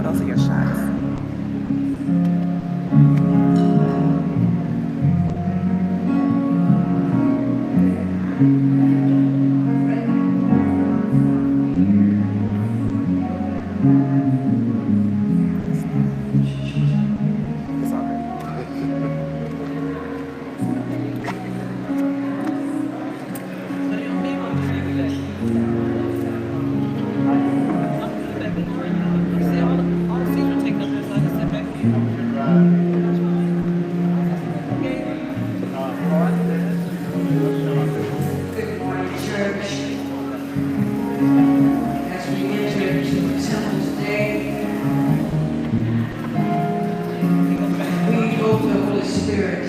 Those are your shots. It's all right. Good morning, church. As we enter into the temple today, we invoke the Holy Spirit.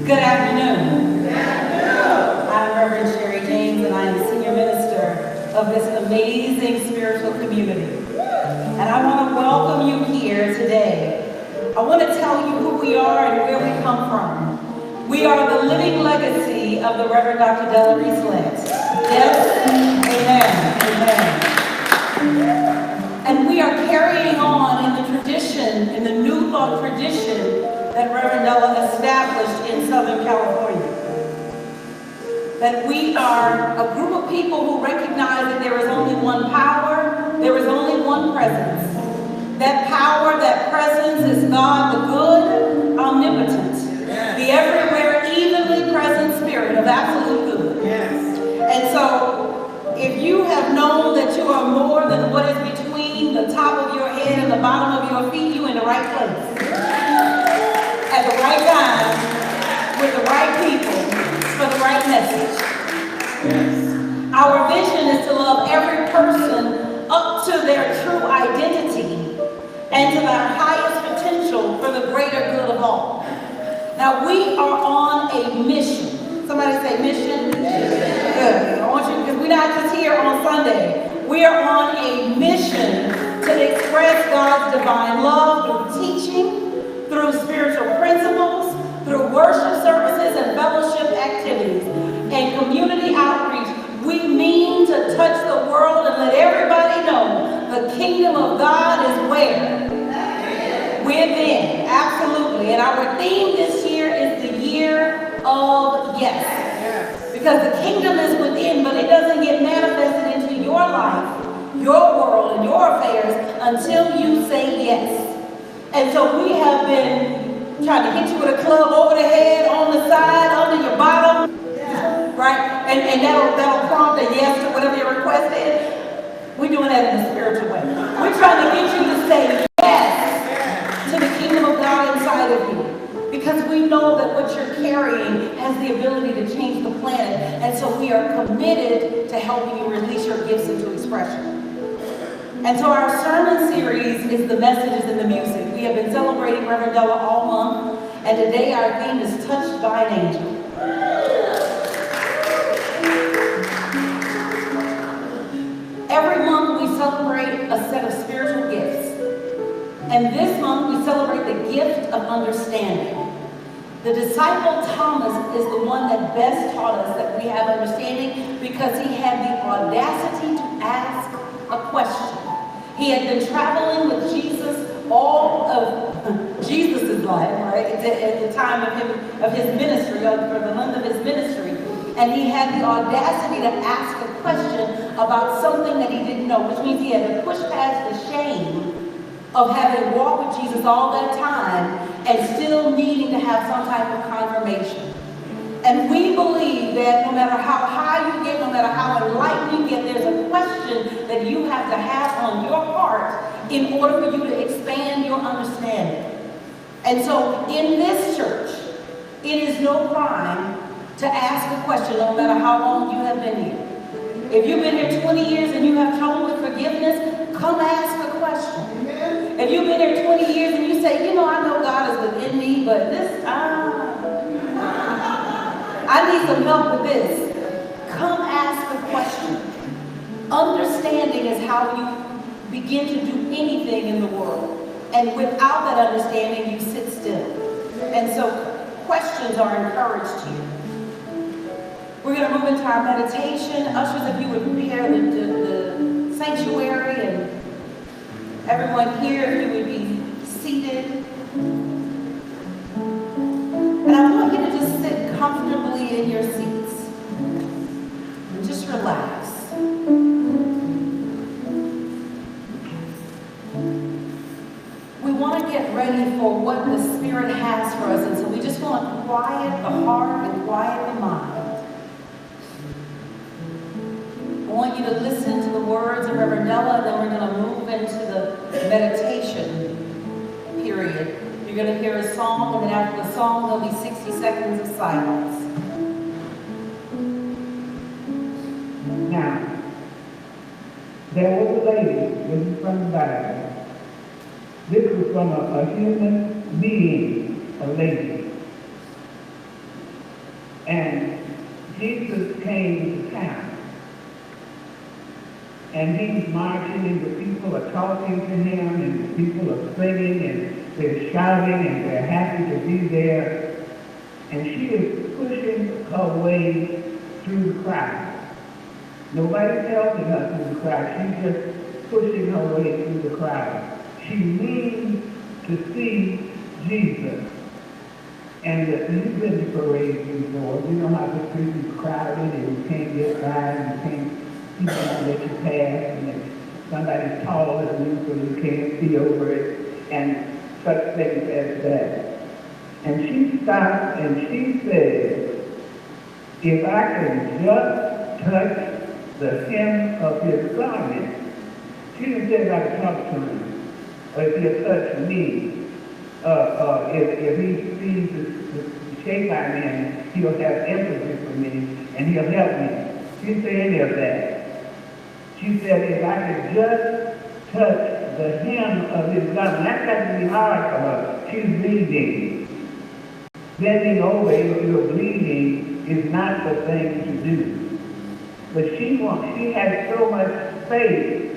Good afternoon. I'm Reverend Sherri and I am Senior Minister of this amazing spiritual community. And I want to welcome you here today. I want to tell you who we are and where we come from. We are the living legacy of the Reverend Dr. Della Reese-Lent. Yes? Amen. And we are carrying on in the tradition, in the New Thought tradition that Reverend Della established in Southern California. That we are a group of people who recognize that there is only one power, there is only one presence. That power, that presence is God, the good, omnipotent, the everywhere, evenly present spirit of absolute good. And so, if you have known that you are more than what is between the top of your head and the bottom of your feet, you're in the right place. At the right time, with the right people, for the right message. Our vision is to love every person up to their true identity and to their highest potential for the greater good of all. Now we are on a mission. Somebody say mission? Good. I want you, because we're not just here on Sunday. We are on a mission to express God's divine love through teaching, through spiritual principles, through worship services and fellowship activities, and community outreach. We mean to touch the world and let everybody know the kingdom of God is where? Within. Absolutely. And our theme this year is the year of yes. Because the kingdom is within, but it doesn't get manifested into your life, your world, and your affairs until you say yes. And so we have been trying to hit you with a club over the head, on the side, under your bottom, right? And that'll prompt a yes to whatever your request is. We're doing that in a spiritual way. We're trying to get you to say yes to the kingdom of God inside of you. Because we know that what you're carrying has the ability to change the planet. And so we are committed to helping you release your gifts into expression. And so our sermon series is the messages and the music. We have been celebrating Reverend Della all month, and today our theme is Touched by an Angel. Every month we celebrate a set of spiritual gifts. And this month we celebrate the gift of understanding. The disciple Thomas is the one that best taught us that we have understanding because he had the audacity to ask a question. He had been traveling with Jesus all of Jesus' life, right? At the time of his ministry, or for the length of his ministry. And he had the audacity to ask a question about something that he didn't know, which means he had to push past the shame of having walked with Jesus all that time and still needing to have some type of confirmation. And we believe that no matter how high you get, no matter how enlightened you get, there's a question that you have to have on your heart in order for you to expand your understanding. And so in this church, it is no crime to ask a question no matter how long you have been here. If you've been here 20 years and you have trouble with forgiveness, come ask a question. If you've been here 20 years and you say, you know, I know God is within me, but this, I need some help with this. Come ask a question. Understanding is how you begin to do anything in the world. And without that understanding, you sit still. And so questions are encouraged here. We're going to move into our meditation. Ushers, if you would prepare the sanctuary, and everyone here, if you would be seated. for what the Spirit has for us. And so we just want to quiet the heart and quiet the mind. I want you to listen to the words of Reverend Ella, and then we're going to move into the meditation period. You're going to hear a song, and then after the song, there'll be 60 seconds of silence. Now, there was a lady, this is from the Bible. This was from a human being, a lady. And Jesus came to town. And he's marching, and the people are talking to him, and the people are singing, and they're shouting, and they're happy to be there. And she is pushing her way through the crowd. Nobody's helping her through the crowd. She's just pushing her way through the crowd. She needs to see Jesus. And you've been to parades before. You know how the street is crowded and you can't get by and you can't, people won't let you pass, and if somebody's taller than you so you can't see over it, and such things as that. And she stopped and she said, if I can just touch the hem of his garment. She didn't say if I could talk to him, or if he'll touch me, if he sees the shape I'm in, he'll have empathy for me, and he'll help me. She didn't say any of that. She said if I could just touch the hem of his garment. That's got to be hard for her. She's bleeding. Bending over if you're bleeding is not the thing to do. But she has so much faith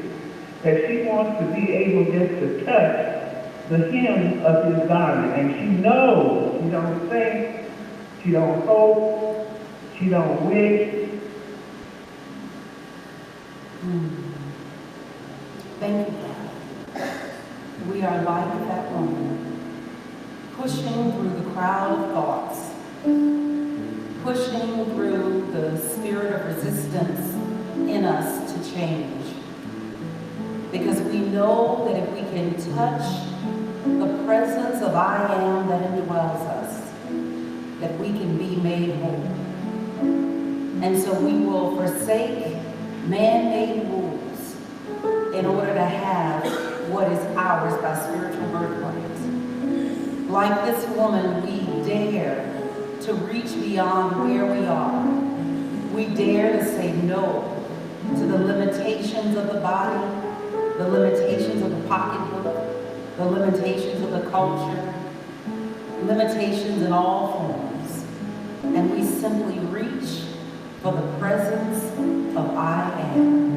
that she wants to be able just to touch the hem of his garment. And she knows, she don't think, she don't hope, she don't wish. Thank you, God. We are like that woman, pushing through the crowd of thoughts, pushing through the spirit of resistance in us to change. Because we know that if we can touch the presence of I am that indwells us, that we can be made whole. And so we will forsake man-made rules in order to have what is ours by spiritual birthright. Like this woman, we dare to reach beyond where we are. We dare to say no to the limitations of the body, the limitations of the pocketbook, the limitations of the culture, limitations in all forms. And we simply reach for the presence of I am.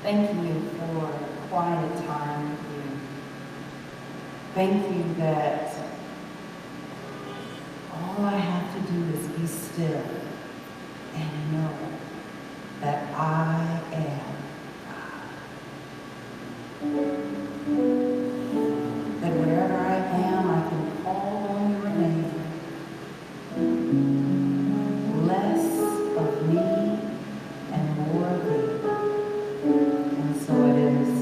Thank you for quiet time with you. Thank you that all I have to do is be still and know that I am God. That wherever I am, I can call on your name. Less of me and more of thee. And so it is.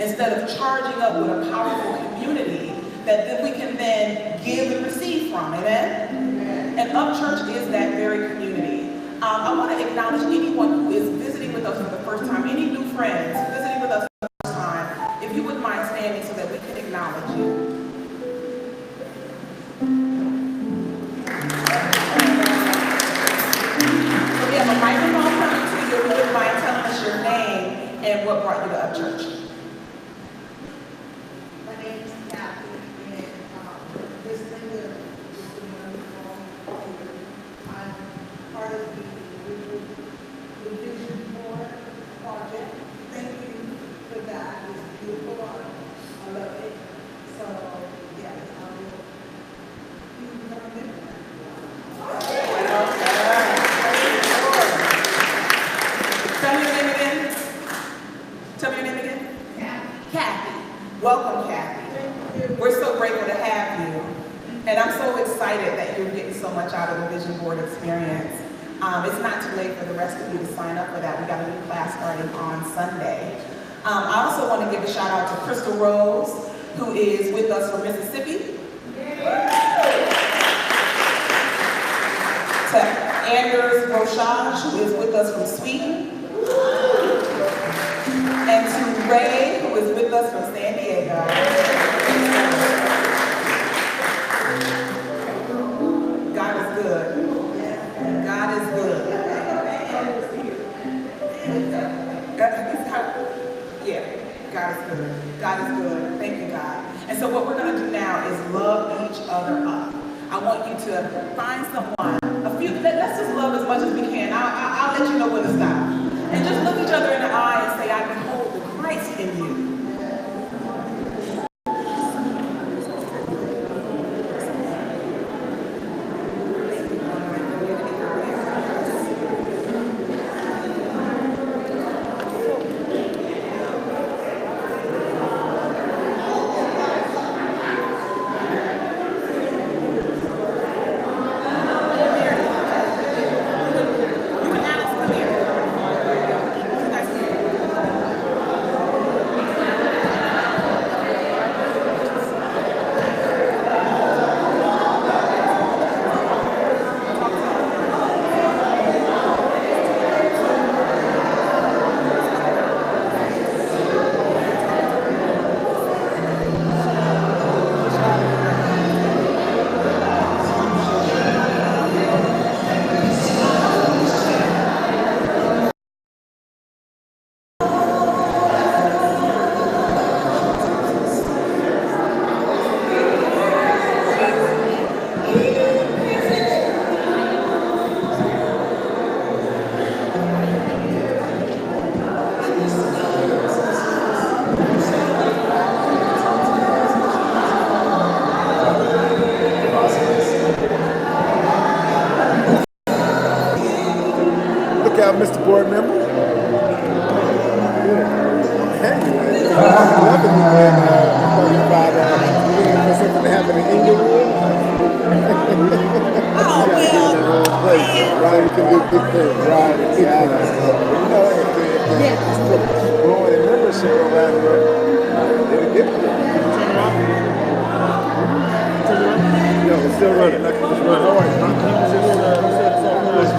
Instead of charging up with a powerful community that then we can then give and receive from, amen? And Up Church is that very community. I want to acknowledge anyone who is visiting with us for the first time, any new friends visiting with us for the first time, if you wouldn't mind standing so that we can acknowledge you. So we have a microphone coming to you. If you wouldn't mind telling us your name and what brought you to Up Church. I also want to give a shout out to Crystal Rose, who is with us from Mississippi. To Anders Rochage, who is with us from Sweden. And to Ray, who is with us from San Diego. God is good. God is good. Yeah, God is good. God is good. Thank you, God. And so what we're going to do now is love each other up. I want you to find someone, let's just love as much as we can. I'll let you know when to stop. And just look each other in the eye and say, I behold the Christ in you. Mr. Board Member. For something to happen in Inglewood. Right, you can do big things. Right, exactly. You know, if growing in membership around here, it'll get there. No, it's still running. It's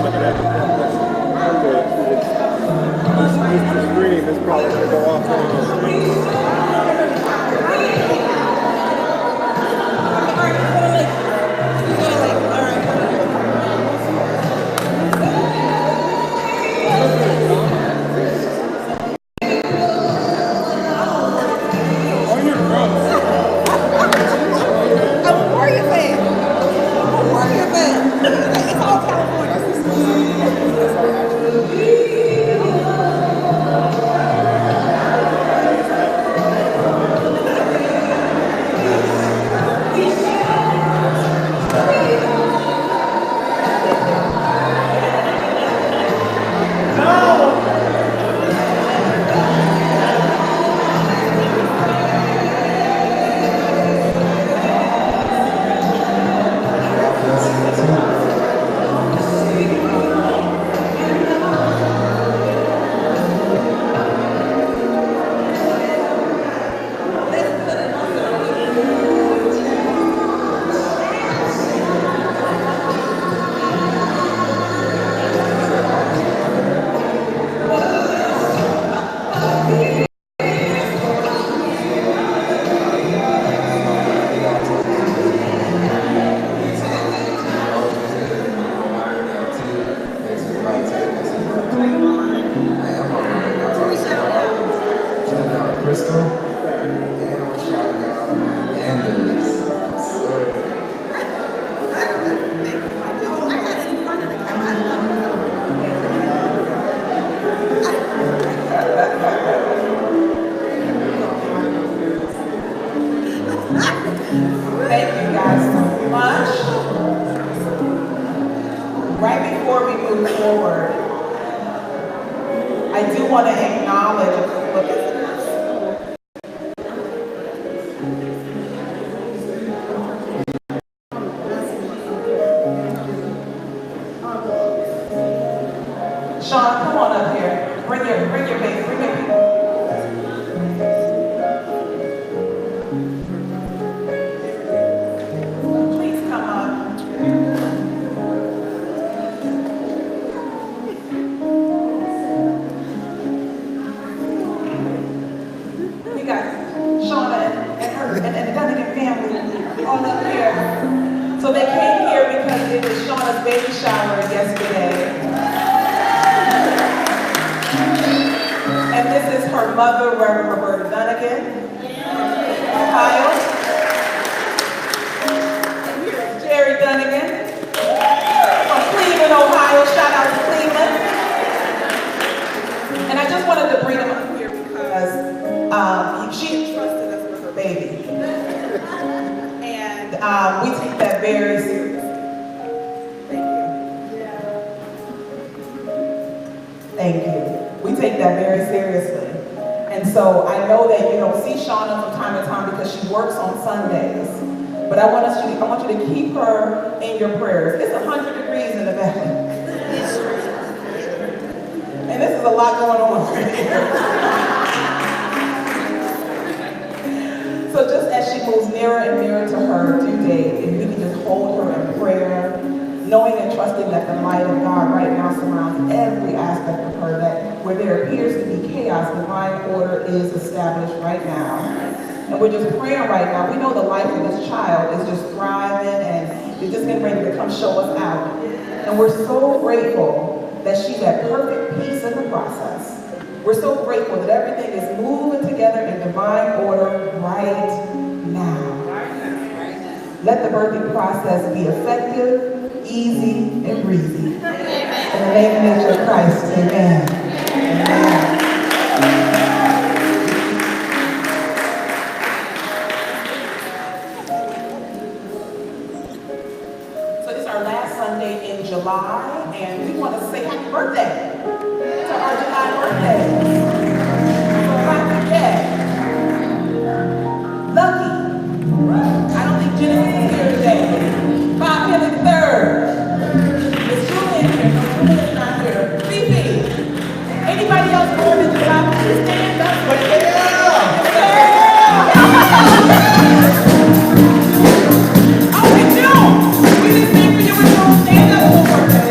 the screen is probably going to go off. Sean, come on up here. Bring your baby. on up here. So they came here because it was Shauna's baby shower yesterday. And this is her mother, Reverend Roberta Dunnigan, Ohio. And here is Sherri Dunnigan from Cleveland, Ohio. Shout out to Cleveland. And I just wanted to bring them up here because she entrusted us with her baby. And we take that very seriously. Thank you. Thank you. We take that very seriously. And so I know that you don't see Shauna from time to time because she works on Sundays. But I want you to keep her in your prayers. It's 100 degrees in the valley. And this is a lot going on right here. So just as she moves nearer and nearer to her due date, if we can just hold her in prayer, knowing and trusting that the light of God right now surrounds every aspect of her, that where there appears to be chaos, divine order is established right now. And we're just praying right now. We know the life of this child is just thriving and it's just getting ready to come show us out. And we're so grateful that she's at perfect peace in the process. We're so grateful that everything is moving together in divine order right now. Let the birthing process be effective, easy, and breezy. In the name of Jesus Christ, amen. Amen. So this is our last Sunday in July, and we want to say happy birthday to our July birthdays. So if I forget, Lucky, I don't think Genesis is here today. Bob Henry III. Is Julian here? No, Julian's not here. Fifi. Anybody else born in July? Please stand up. Yeah. Oh, we do. We just sing for you with your stand up for birthday.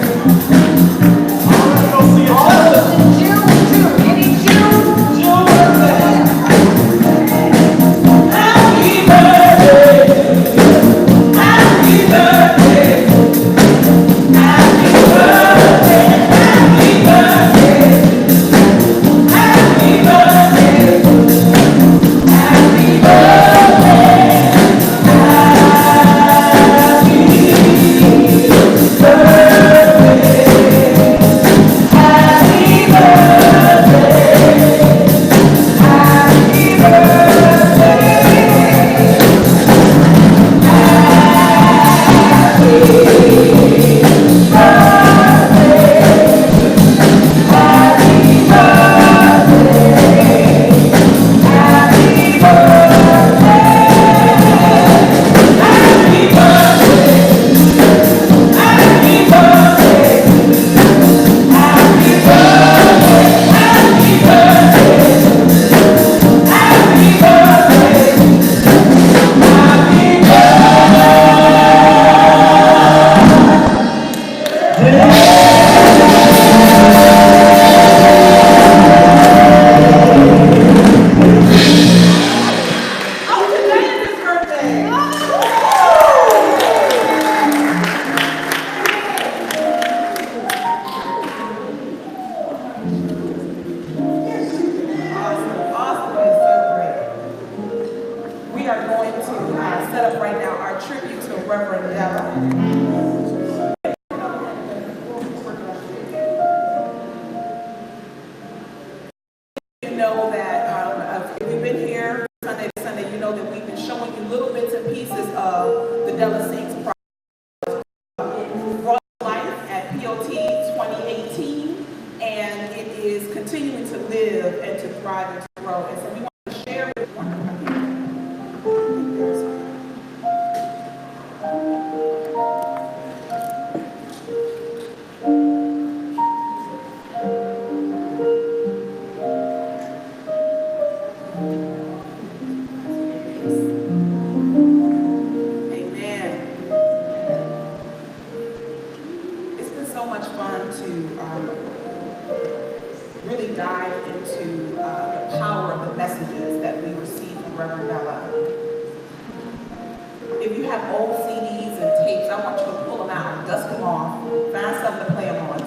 If you have old CDs and tapes, I want you to pull them out, dust them off, find something to play them on.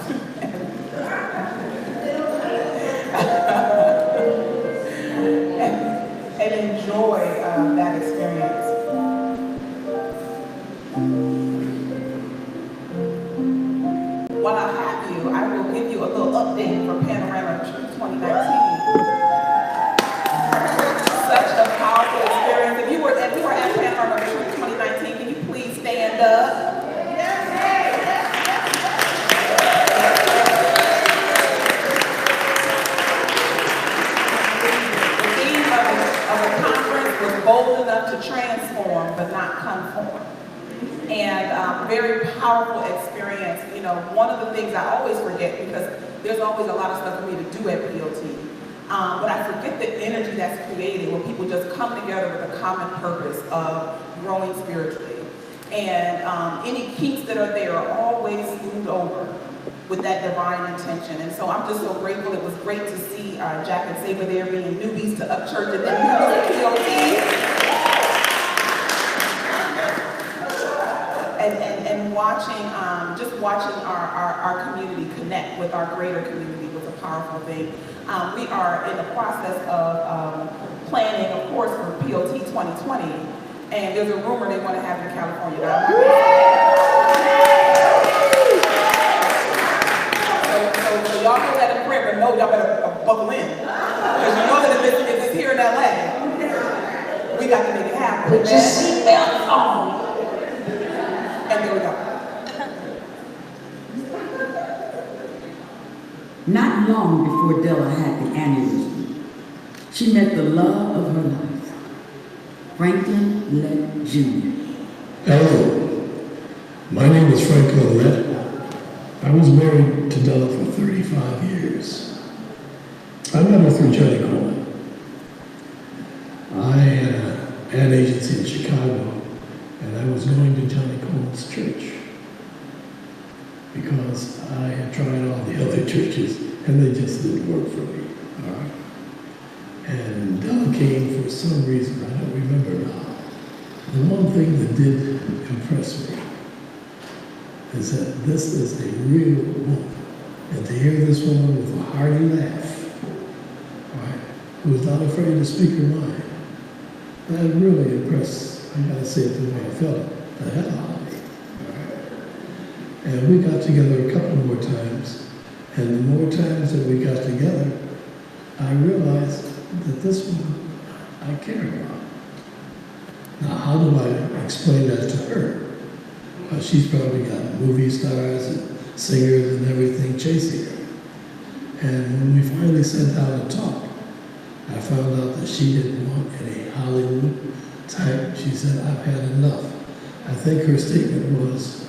and enjoy that experience. While I have you, I will give you a little update for Panorama Truth 2019. Such a powerful experience. If you were at Panorama Truth 2019, can you please stand up? The theme of the conference was bold enough to transform, but not conform. And very powerful experience. You know, one of the things I always forget, because there's always a lot of stuff for me to do at POT, but I forget the energy that's created when people just come together with a common purpose of growing spiritually. And any kinks that are there are always smoothed over with that divine intention. And so I'm just so grateful. It was great to see Jack and Saber there being newbies to Upchurch and then newbies to POT. And watching, just watching our community connect with our greater community was a powerful thing. We are in the process of planning, of course, for POT 2020, and there's a rumor they want to have it in California. Now, so y'all know that in prayer, but no, y'all better buckle in. Because you know that if it's here in LA, we got to make it happen. Put your seatbelt on. And there we go. Not long before Della had the aneurysm, she met the love of her life, Franklin Lett Jr. Hello, my name is Franklin Lett. I was married to Della for 35 years. I met her through Johnny Coleman. I had an ad agency in Chicago, and I was going to Johnny Coleman's church because I had tried all the other churches and they just didn't work for me. All right. And Della came for some reason, I don't remember now. The one thing that did impress me is that this is a real woman. And to hear this woman with a hearty laugh, right, who was not afraid to speak her mind, that really impressed, I gotta say it the way I felt it, the hell out of me. And we got together a couple more times, and the more times that we got together, I realized that this woman I care about. Now, how do I explain that to her? Well, she's probably got movie stars and singers and everything chasing her. And when we finally sat down to talk, I found out that she didn't want any Hollywood type. She said, I've had enough. I think her statement was,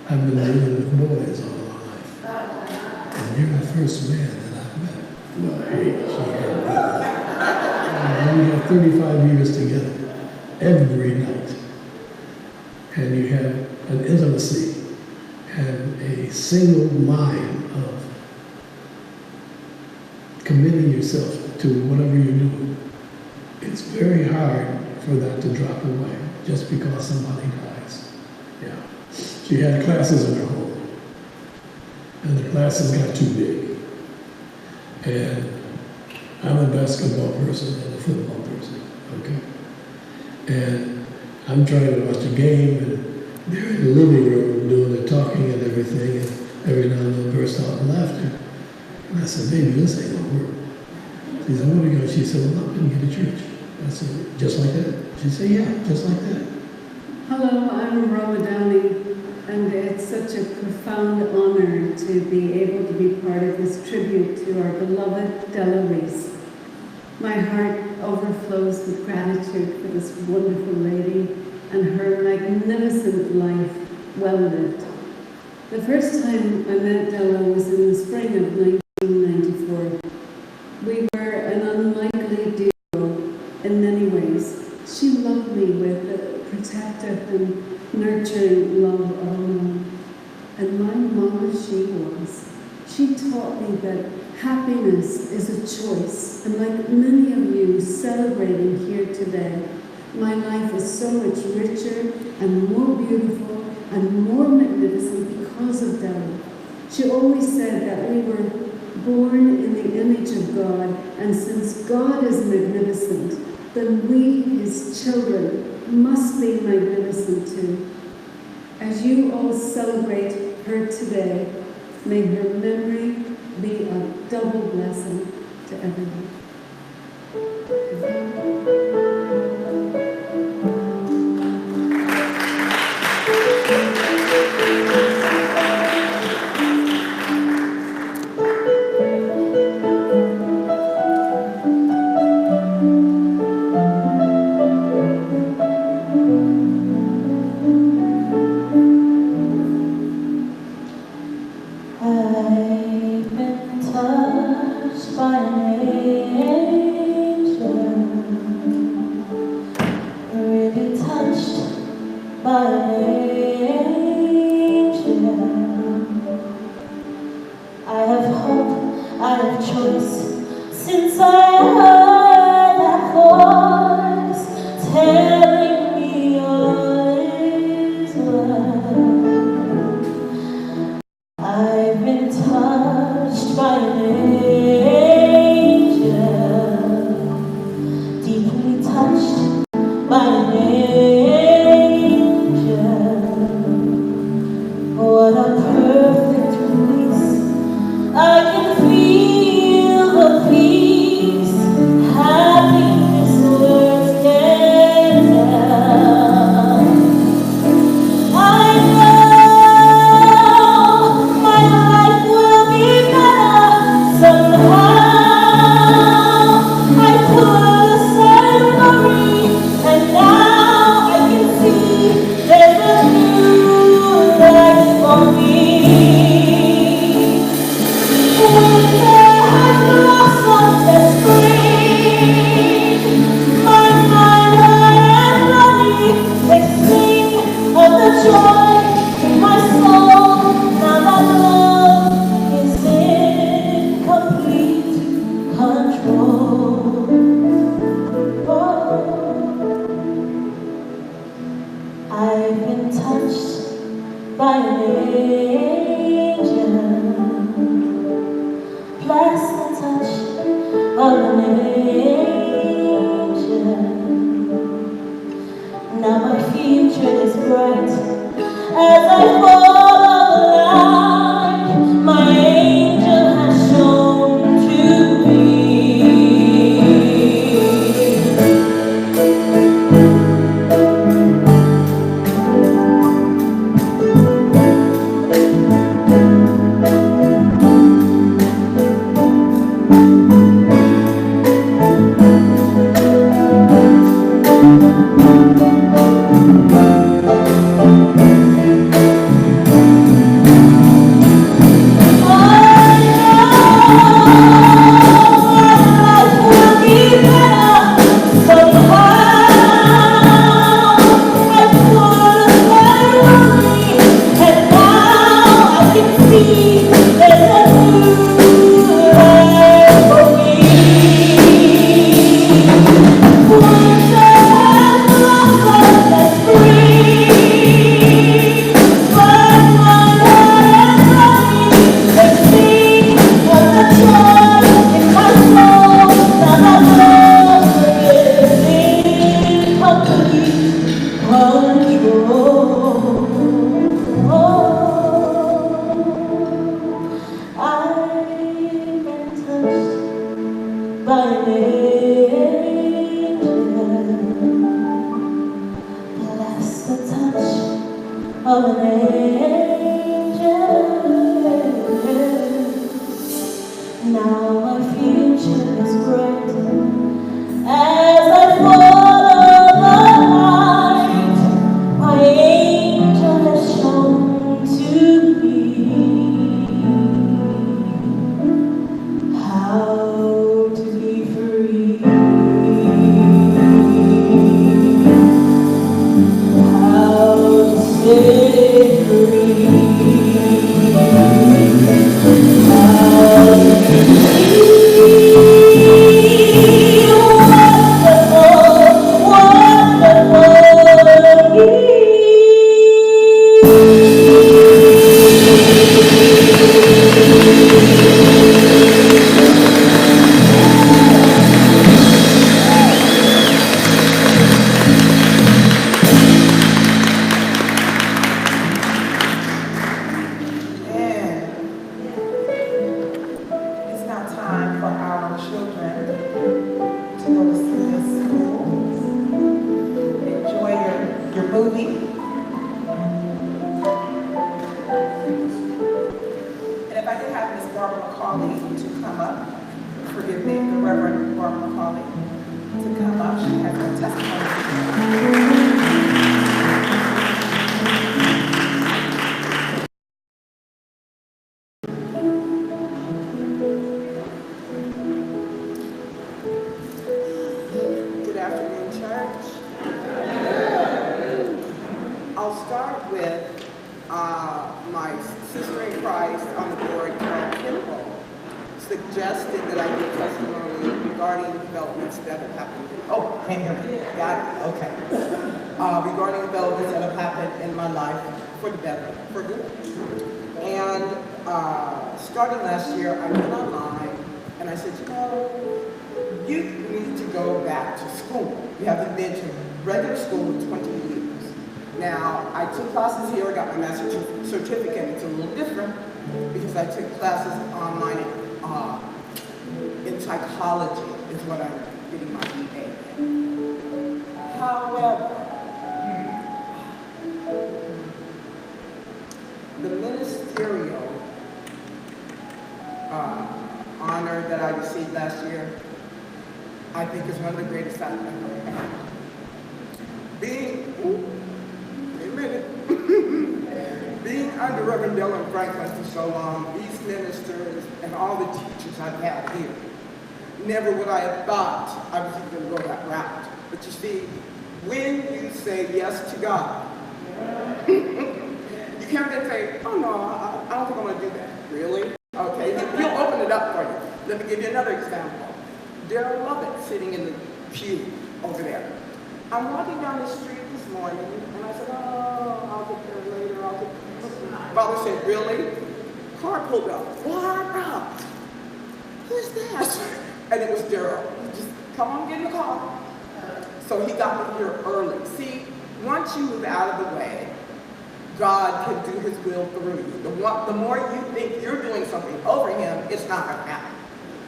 I've been dealing with boys all my life. And you're the first man that I've met. Well, hey, she had me. We have 35 years together, every night. And you have an intimacy and a single mind of committing yourself to whatever you're doing. It's very hard for that to drop away just because somebody dies. Yeah. She had classes in her home, and the classes got too big. And I'm a basketball person and a football person, okay? And I'm trying to watch a game, and they're in the living room doing the talking and everything, and every now and then burst out in laughter. And I said, baby, this ain't gonna work. She said, where are we going? She said, well, I'm gonna get to church. I said, just like that? She said, yeah, just like that. Hello, I'm Ramadani, and it's such a profound honor to be able to be part of this tribute to our beloved Della Reese. My heart overflows with gratitude for this wonderful lady and her magnificent life well lived. The first time I met Della was in the spring of 1994. We were an unlikely duo in many ways. She loved me with a protective and nurturing love of a mom. And my mama she was. She taught me that happiness is a choice. And like many of you celebrating here today, my life is so much richer and more beautiful and more magnificent because of Della. She always said that we were born in the image of God, and since God is magnificent, then we, his children, must be magnificent too. As you all celebrate her today, may her memory be a double blessing to everyone. How to stay free. movie. And if I could have Miss Barbara McCauley to come up, forgive me, the Reverend Barbara McCauley, to come up. She has a testimony. Good afternoon, church. I'll start with my sister in Christ on the board, Carol Kimball, suggested that I give testimony regarding developments that have happened. Oh, can't hear me. Got it, okay. Regarding developments that have happened in my life for the better, for good. And starting last year, I went online and I said, you need to go back to school. You haven't been to regular school in 20 years. Now, I took classes here, I got my master's certificate. It's a little different because I took classes online in psychology is what I'm getting my BA in. However, the ministerial honor that I received last year, I think is one of the greatest I've ever had. Being under Reverend Dylan Franklin for so long, these ministers and all the teachers I've had here, never would I have thought I was even going to go that route. But you see, when you say yes to God, you can't then say, oh no, I don't think I'm going to do that. Really? Okay, he'll open it up for you. Let me give you another example. Daryl Lovett sitting in the pew over there. I'm walking down the street this morning and I said, oh, I'll get there later, I'll get there. Father said, really? Car pulled up. Wow, who's that? And it was Daryl. He just, come on, get in the car. So he got me here early. See, once you move out of the way, God can do his will through you. The more you think you're doing something over him, it's not going to happen.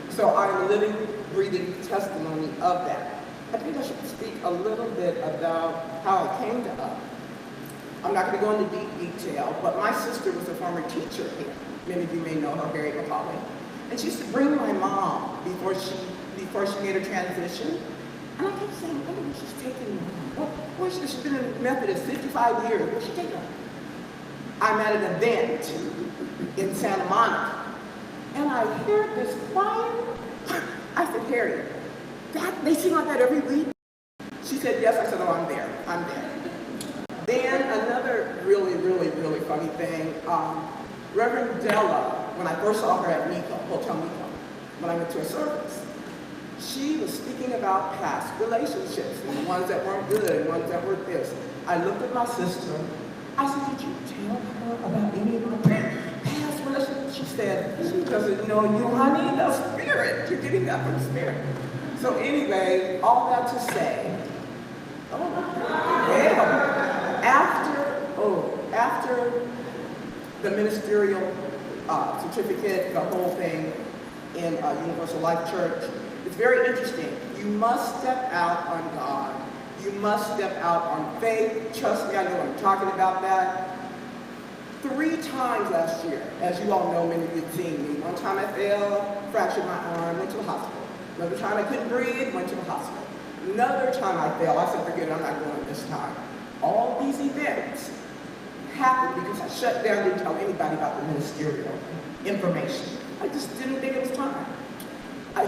So I'm a living, breathing testimony of that. I think I should speak a little bit about how I came to up. I'm not going to go into deep detail, but my sister was a former teacher here. Many of you may know her, Harriet McCauley. And she used to bring my mom before she made her transition. And I kept saying, oh, she's taking mom. Where's she? She's been in Methodist 55 years. Where's she taking her? I'm at an event in Santa Monica. And I hear this choir. I said, Harriet, they sing like that every week? She said, yes. I said, oh, I'm there. I'm there. Then another really, really, really funny thing, Reverend Della, when I first saw her at Nico, Hotel Nico, when I went to a service, she was speaking about past relationships, and ones that weren't good, and ones that were this. I looked at my sister. I said, did you tell her about any of my past relationships? She said, she doesn't know you, honey, the spirit. You're getting that from the spirit. So anyway, all that to say, after the ministerial certificate, the whole thing in Universal Life Church, it's very interesting. You must step out on God. You must step out on faith. Trust me, I know I'm talking about that. 3 times last year, as you all know, many of you have seen me. One time I fell, fractured my arm, went to the hospital. Another time I couldn't breathe, went to the hospital. Another time I fell, I said, forget it, I'm not going this time. All these events happened because I shut down, didn't tell anybody about the ministerial information. I just didn't think it was time.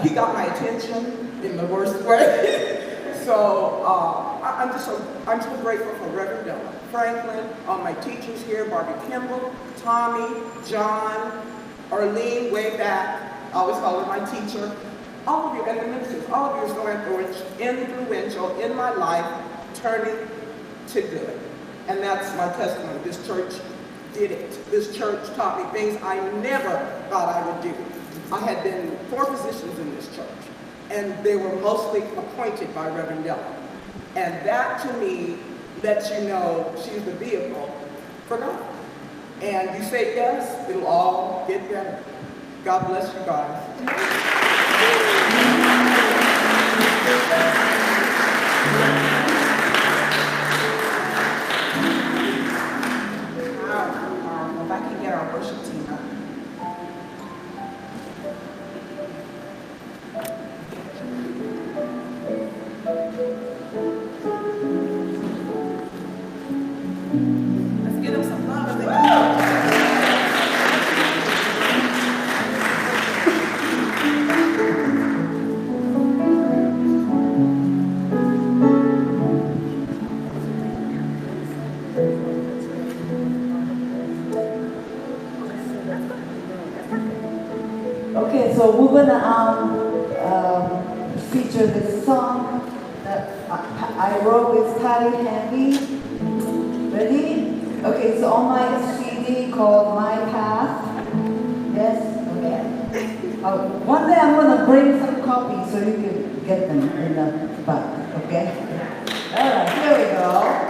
He got my attention in the worst way. So I'm so grateful for Reverend Dylan Franklin, all my teachers here, Barbie Kimball, Tommy, John, Arlene, way back. I always call her my teacher. All of you, and the ministers, all of you are so influential in my life, turning to good. And that's my testimony. This church did it. This church taught me things I never thought I would do. I had been in 4 positions in this church, and they were mostly appointed by Reverend Dylan. And that, to me, lets you know she's the vehicle for God. And you say yes, it'll all get better. God bless you guys. we're gonna feature this song that I wrote with Patty Handy. Ready? Okay, so on my CD called My Path. Yes? Okay. One day I'm gonna bring some copies so you can get them in the back. Okay? All right, here we go.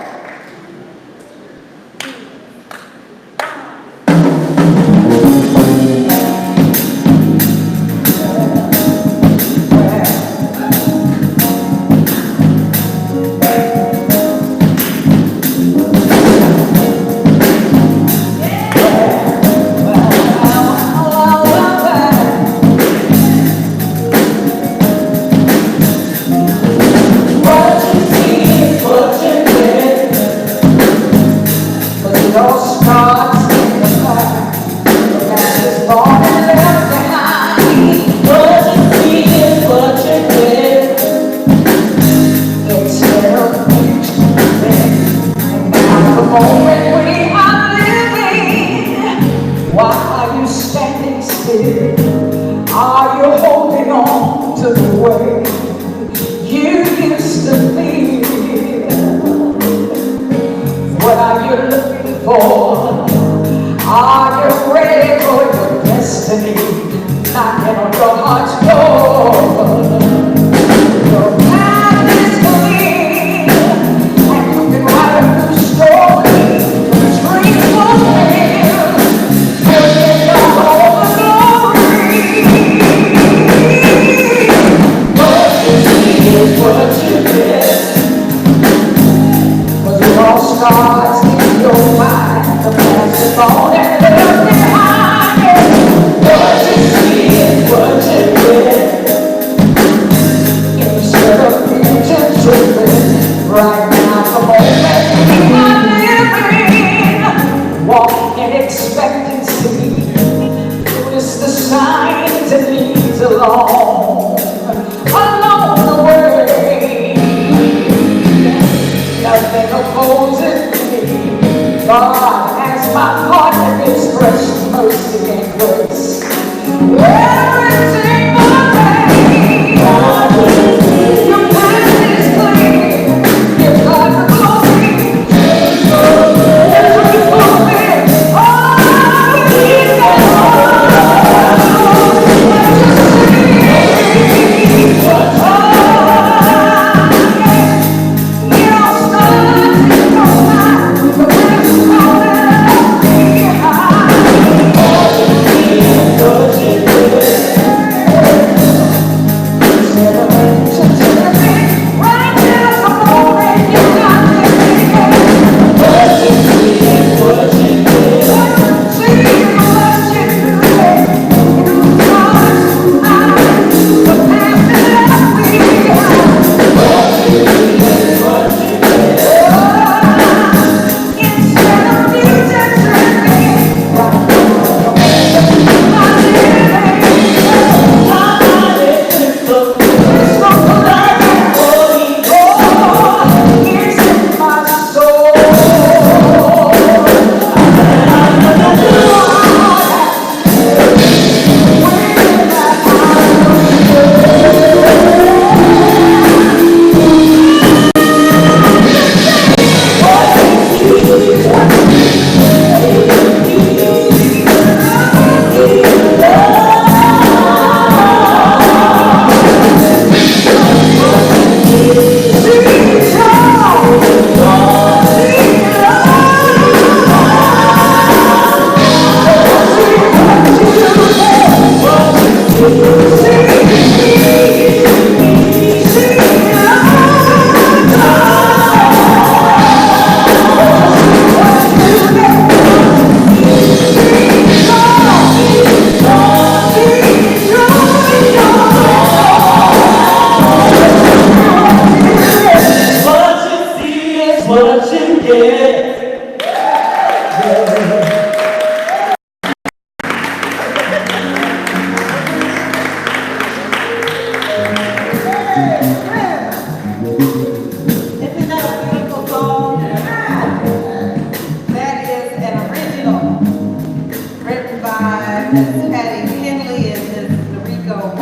Miss Patty Kinley and Miss Noriko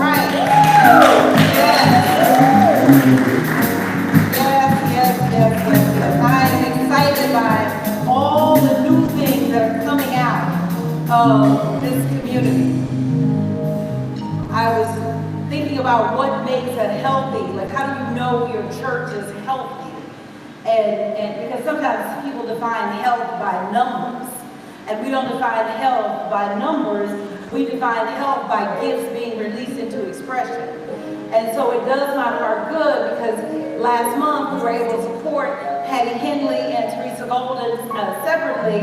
of this community. I was thinking about what makes it healthy. Like, how do you know your church is healthy? And because sometimes people define health by numbers, and we don't define health by numbers. We define health by gifts being released into expression. And so it does my heart good because last month we were able to support Hattie Henley and Teresa Golden separately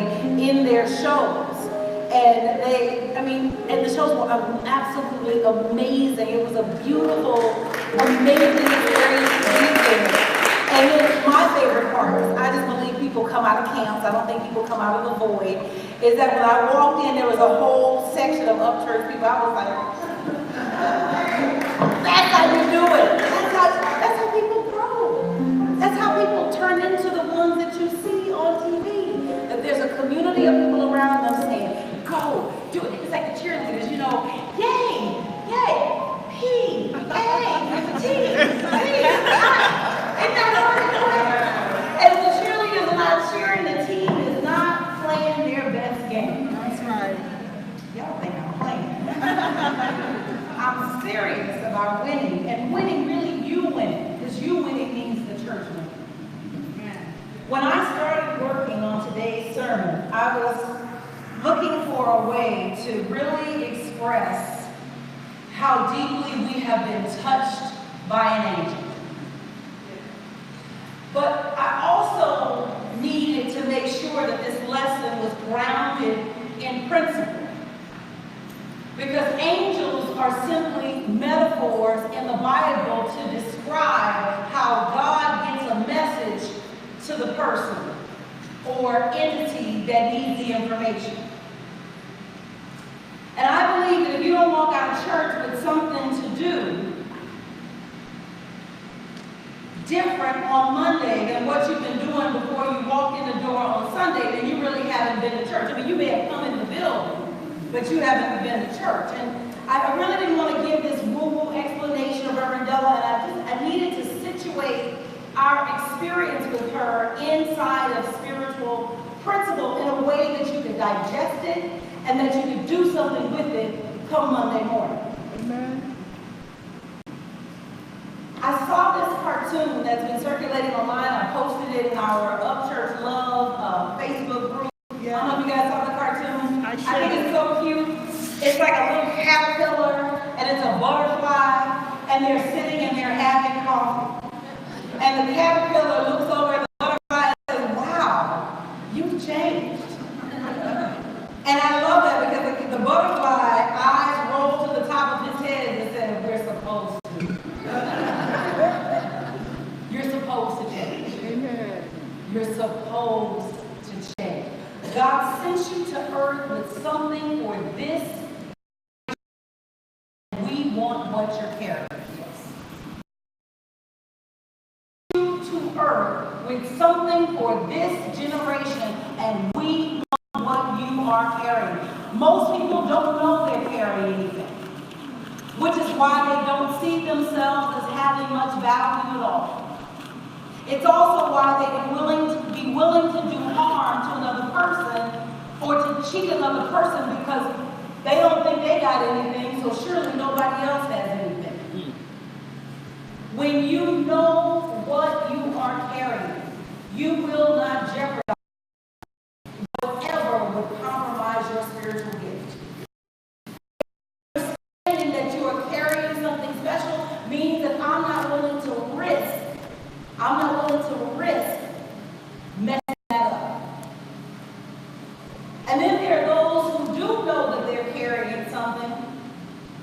in their shows. And and the shows were absolutely amazing. It was a beautiful, amazing experience to be there. And then my favorite part, because I just believe people come out of camps, I don't think people come out of the void, is that when I walked in, there was a whole section of upchurch people. I was like, that's how you do it. That's how people grow. That's how people turn into the ones that you see on TV. That there's a community of people around them saying, go, do it. It's like the cheerleaders, you know, yay, yay, P, A, T, P, and the cheerleaders are not cheering, the team is not playing their best game. That's right. Y'all think I'm playing. I'm serious about winning, and winning, really you winning, because you winning means the church winning. When I started working on today's sermon, I was looking for a way to really express how deeply we have been touched by an angel. But I also needed to make sure that this lesson was grounded in principle. Because angels are simply metaphors in the Bible to describe how God gets a message to the person or entity that needs the information. And I believe that if you don't walk out of church with something to do different on Monday than what you've been doing before you walk in the door on Sunday, then you really haven't been to church. I mean, you may have come in the building, but you haven't been to church. And I really didn't want to give this woo-woo explanation of Reverend Della, and I needed to situate our experience with her inside of spiritual principle in a way that you could digest it and that you could do something with it come Monday morning. Amen. I saw this cartoon that's been circulating online. I posted it in our Upchurch Love Facebook group. Yeah. I don't know if you guys saw the cartoon. I think it's so cute. It's like a little caterpillar and it's a butterfly and they're sitting and they're having coffee. And the caterpillar looks over at the butterfly and says, wow, you've changed. And I love that because the butterfly eyes roll to the top of his head and said, we're supposed to. You're supposed to change. Amen. You're supposed to change. God sent you to earth with something for this. We want what your character is. You to earth with something for this generation, and we want what you are carrying. Most people don't know they're carrying anything, which is why they don't see themselves as having much value at all. It's also why they would be willing to do harm to another person or to cheat another person because they don't think they got anything, so surely nobody else has anything. When you know what you are carrying, you will not jeopardize whatever would compromise your spiritual gift. Understanding that you are carrying something special means that I'm not willing to risk messing that up. And then there are those who do know that they're carrying something,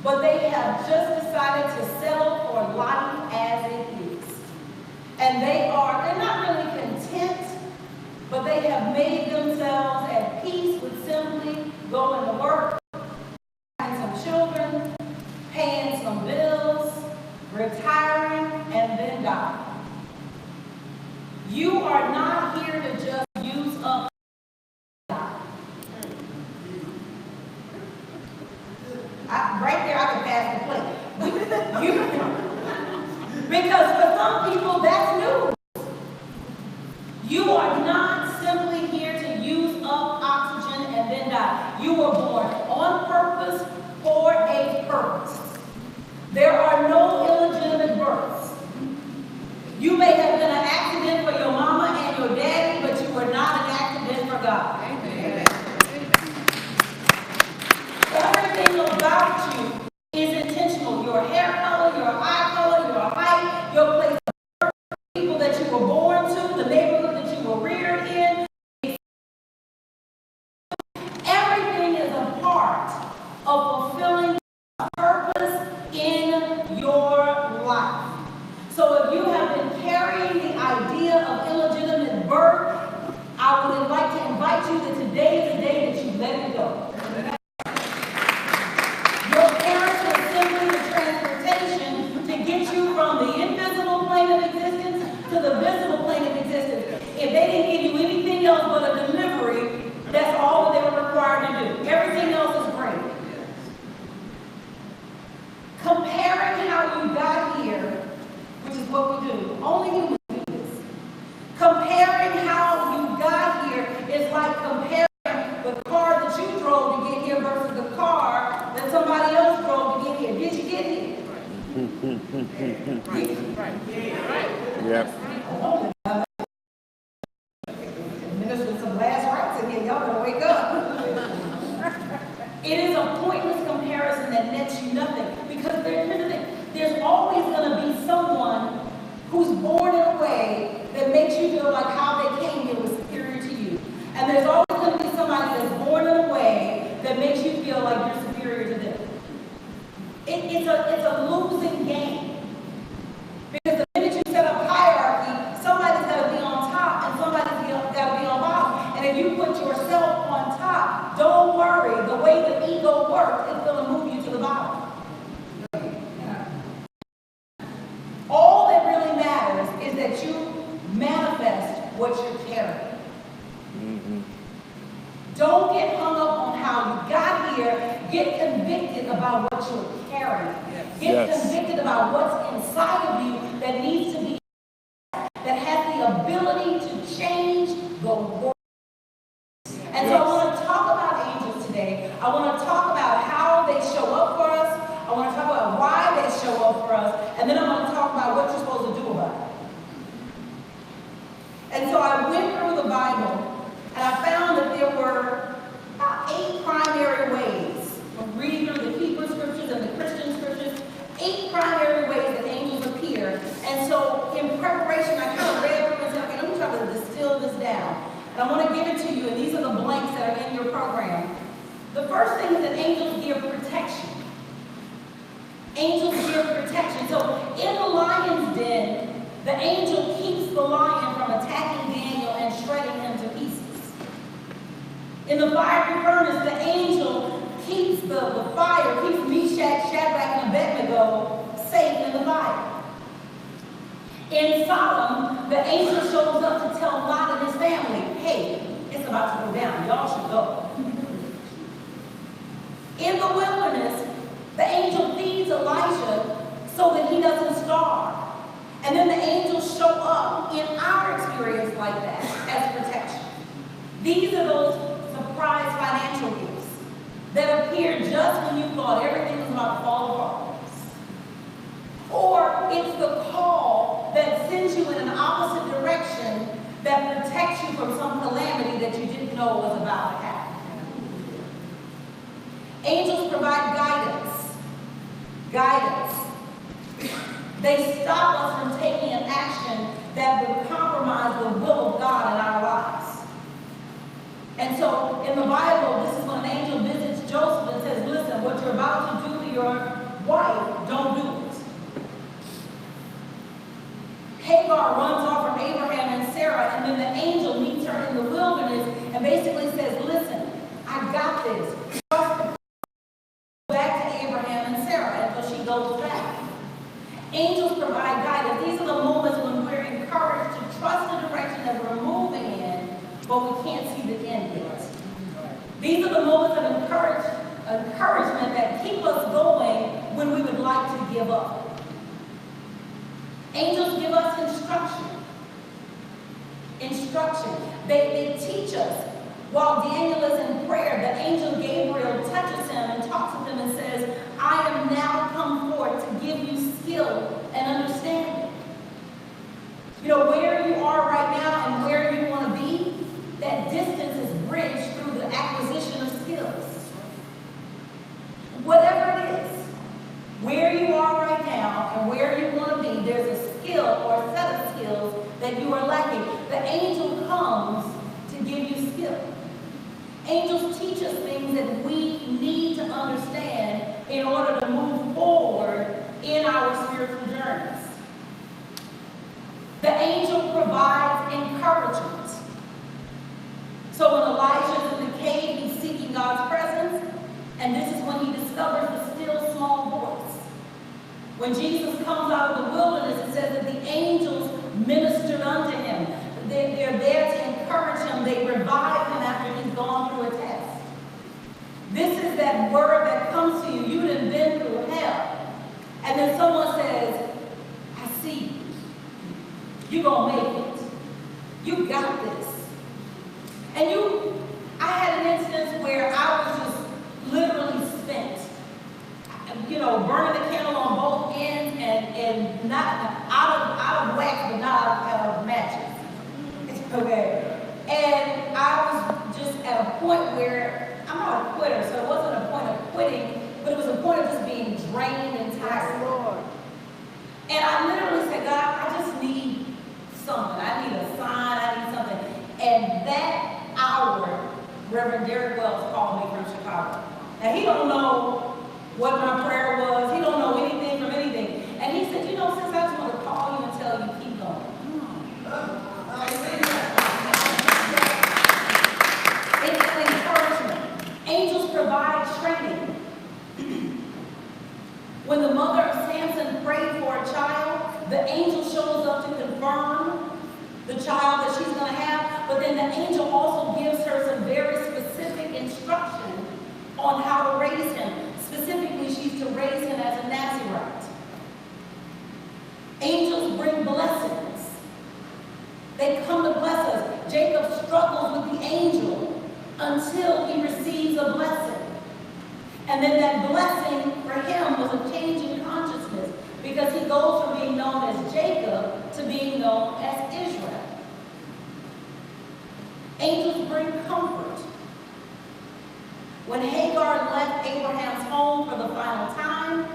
but they have just decided to settle for life as it is. And they're not really content, but they have made themselves at peace with simply going to work, having some children, paying some bills, retiring, and then dying. You are not here to just use up God. Right there, I can pass the plate. Because for some people, that's news. You are not simply here to use up oxygen and then didn't die. You were born on purpose for a purpose. There are no illegitimate births. You may have been an accident for your mama and your daddy, but you were not an accident for God. Amen. Everything about you is intentional. Your hair color, your eye color, your height, your place of birth, people that you were born to, the neighborhood that you were reared in. Everything is a part of fulfilling purpose in your life. So if you have been carrying the idea of illegitimate birth, I would like to invite you that today is the day that you let it go. Your parents were simply the transportation to get you from the invisible plane of existence to the visible plane of existence. If they didn't give you anything else but a delivery, that's all that they were required to do. Everything else is great. Comparing how you got here, which is what we do. Only humans do this. Comparing how you got here is like comparing the car that you drove to get here versus the car that somebody else drove to get here. Did you get here? Yep. There's some last rites in here. Y'all better wake up. It is a pointless comparison that nets you nothing. Because here's the thing. There's always going to be someone who's born in a way that makes you feel like how they came here was superior to you. And there's always going to be somebody that's born in a way that makes you feel like you're superior to them. It's a losing game. Because the minute you set up hierarchy, somebody's got to be on top and somebody's got to be on bottom. And if you put yourself on top, don't worry. The way the ego works, it's going to move you to the bottom. All that really matters is that you manifest what you're carrying. Don't get hung up on how you got here. Get convicted about what you're carrying. Get convicted about what's inside of you that needs to be, that has the ability to change the world. And so I want to talk about angels today. I want to talk about how they show up for us. I want to talk about why they show up for us. And then I'm going to talk about what you're supposed to do about it. And so I went through the Bible, and I found that there were about 8 primary ways, from reading through the Hebrew scriptures and the Christian scriptures, 8 primary ways that angels appear. And so in preparation, I kind of read through and said, okay, let me try to distill this down. And I want to give it to you, and these are the blanks that are in your program. The first thing is that angels give protection. Angels give protection. So in the lion's den, the angel keeps the lion from attacking Daniel and shredding him to pieces. In the fiery furnace, the angel keeps the fire, keeps Meshach, Shadrach, and Abednego safe in the fire. In Sodom, the angel shows up to tell Lot and his family, hey, it's about to go down. Y'all should go. In the wilderness, the angel feeds Elijah so that he doesn't starve. And then the angels show up in our experience like that as protection. These are those surprise financial gifts that appear just when you thought everything was about to fall apart. Or it's the call that sends you in an opposite direction that protects you from some calamity that you didn't know was about to happen. Angels provide guidance. They stop us from taking an action that would compromise the will of God in our lives. And so in the Bible, this is when an angel visits Joseph and says, listen, what you're about to do to your wife, don't do it. Hagar runs off from Abraham and Sarah, and then the angel meets her in the wilderness and basically says, listen, I got this. Back to Abraham and Sarah until she goes back. Angels provide guidance. These are the moments when we're encouraged to trust the direction that we're moving in, but we can't see the end yet. These are the moments of encouragement that keep us going when we would like to give up. Angels give us instruction. They teach us while Daniel is in prayer, the angel Gabriel touches him and talks with him and says, I am now come forth to give you skill and understanding. You know, where you are right now and where you want to be, that distance is bridged through the acquisition of skills. Whatever it is, where you are right now and where you want to be, there's a skill or a set of skills that you are lacking. The angel comes to give you skill. Angels teach us things that we need to understand in order to move forward in our spiritual journeys. The angel provides encouragement. So when Elijah is in the cave, he's seeking God's presence, and this is when he discovers the still small voice. When Jesus comes out of the wilderness, it says that the angels ministered unto him. They're there to encourage him. They revive him after he's gone through a test. This is that word that comes to you. You done been through hell. And then someone says, I see you. You're going to make it. You got this. And I had an instance where I was just literally spent. You know, burning the candle on both ends and not out of wax, but not out of matches. Okay. And I was just at a point where I'm not a quitter, so it wasn't a point of quitting, but it was a point of just being drained and tired. Yes, Lord. And I literally said, God, I just need something. I need a sign, I need something. And that hour, Reverend Derek Wells called me from Chicago. And he don't know what my prayer was. He don't know anything from anything. And he said, you know, sis, I just want to call you and tell you, keep going. It's an encouragement. Angels provide training. When the mother of Samson prayed for a child, the angel shows up to confirm the child that she's going to have, but then the angel also gives her some very specific instruction on how to raise him. Specifically, she's to raise him as a Nazarite. Angels bring blessings. They come to bless us. Jacob struggles with the angel until he receives a blessing. And then that blessing for him was a change in consciousness because he goes from being known as Jacob to being known as Israel. Angels bring comfort. When Hagar left Abraham's home for the final time,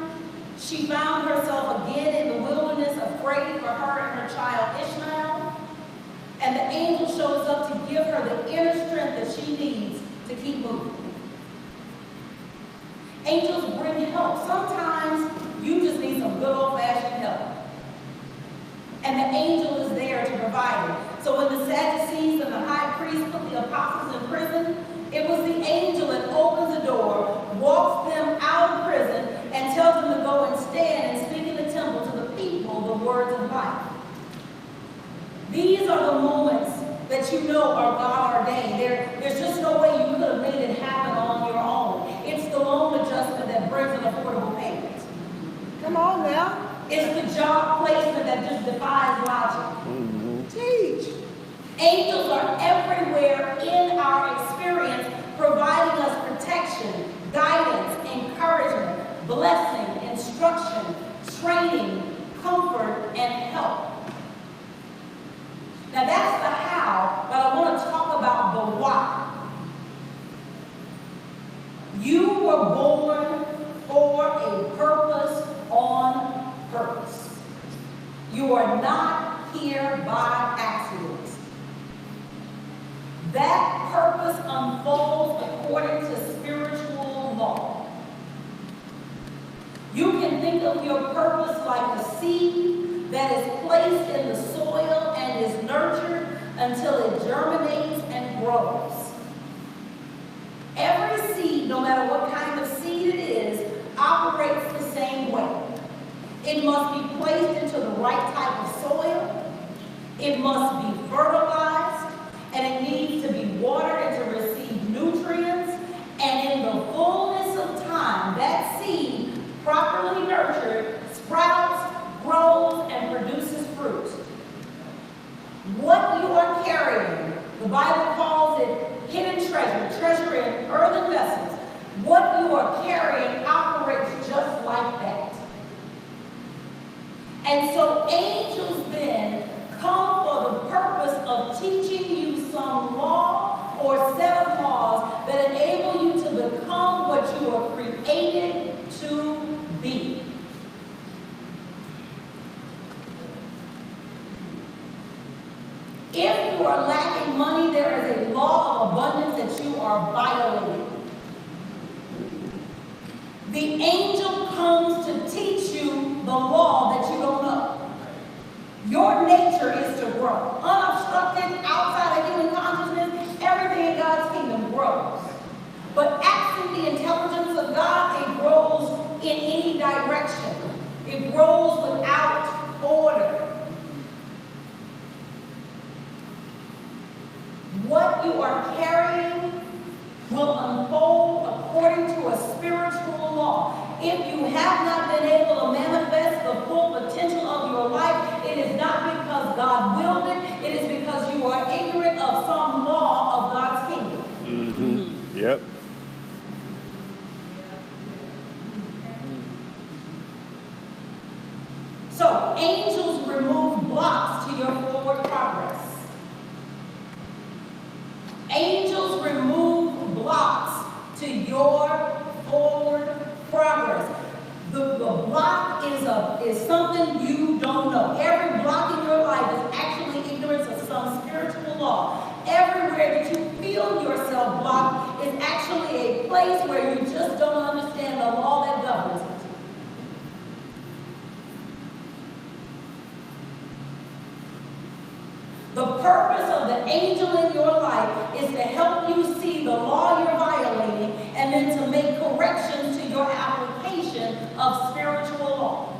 she found herself again in the wilderness, afraid for her and her child Ishmael. And the angel shows up to give her the inner strength that she needs to keep moving. Angels bring help. Sometimes you just need some good old-fashioned help. And the angel is there to provide it. So when the Sadducees and the high priest put the apostles in prison, it was the angel that opens the door, walks them out of prison, and tells them to go and stand and speak in the temple to the people the words of life. These are the moments that you know are God ordained. There's just no way you could have made it happen on your own. It's the loan adjustment that brings an affordable payment. Come on now. It's the job placement that just defies logic. Teach. Angels are everywhere in our experience, providing us protection, guidance, encouragement, blessing, instruction, training, comfort, and help. Now that's the how, but I want to talk about the why. You were born for a purpose on purpose. You are not here by accident. That purpose unfolds according to spiritual law. You can think of your purpose like a seed that is placed in the soil and is nurtured until it germinates and grows. Every seed, no matter what kind of seed it is, operates the same way. It must be placed into the right type of soil. It must be fertilized. And it needs to be watered and to receive nutrients. And in the fullness of time, that seed, properly nurtured, sprouts, grows, and produces fruit. What you are carrying, the Bible calls it hidden treasure. what you are carrying operates just like that. And so angels then come for the purpose of teaching you some law or set of laws that enable you to become what you are created to be. If you are lacking money, there is a law of abundance that you are violating. The angel comes to teach you the law that you don't know. Your nature is to grow. Unobstructed, outside of human consciousness, everything in God's kingdom grows. But absent the intelligence of God, it grows in any direction. It grows without order. What you are carrying will unfold according to a spiritual law. If you have not been able to manifest the full potential of your life, it is not because God willed it. It is because you are ignorant of some law of God's kingdom. Mm-hmm. Yep. So, angels remove blocks to your forward progress. Angels remove blocks to your forward progress. The block is something you don't know. Every block in your life is actually ignorance of some spiritual law. Everywhere that you feel yourself blocked is actually a place where you just don't understand the law that governs it. The purpose of the angel in your life is to help you see the law you're violating and then to make corrections to your application of spiritual law.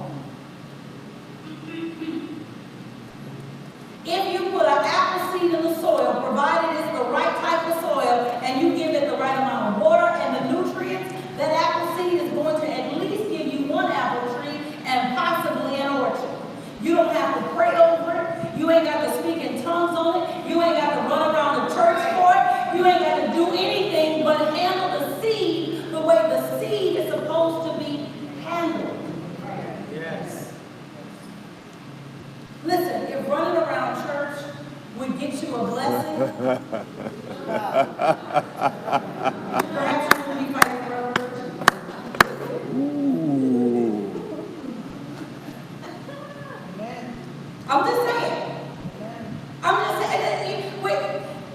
If you put an apple seed in the soil, provided it's the right type of soil, and you give it the right amount of water and the nutrients, that apple seed is going to at least give you one apple tree and possibly an orchard. You don't have to pray over it. You ain't got to speak in tongues on it. You ain't got to run around the church for it. You ain't got to do anything but handle the seed the way the seed is supposed to be handled. Yes. Listen, if running around church would get you a blessing, perhaps you will be fighting for our church. I'm just saying.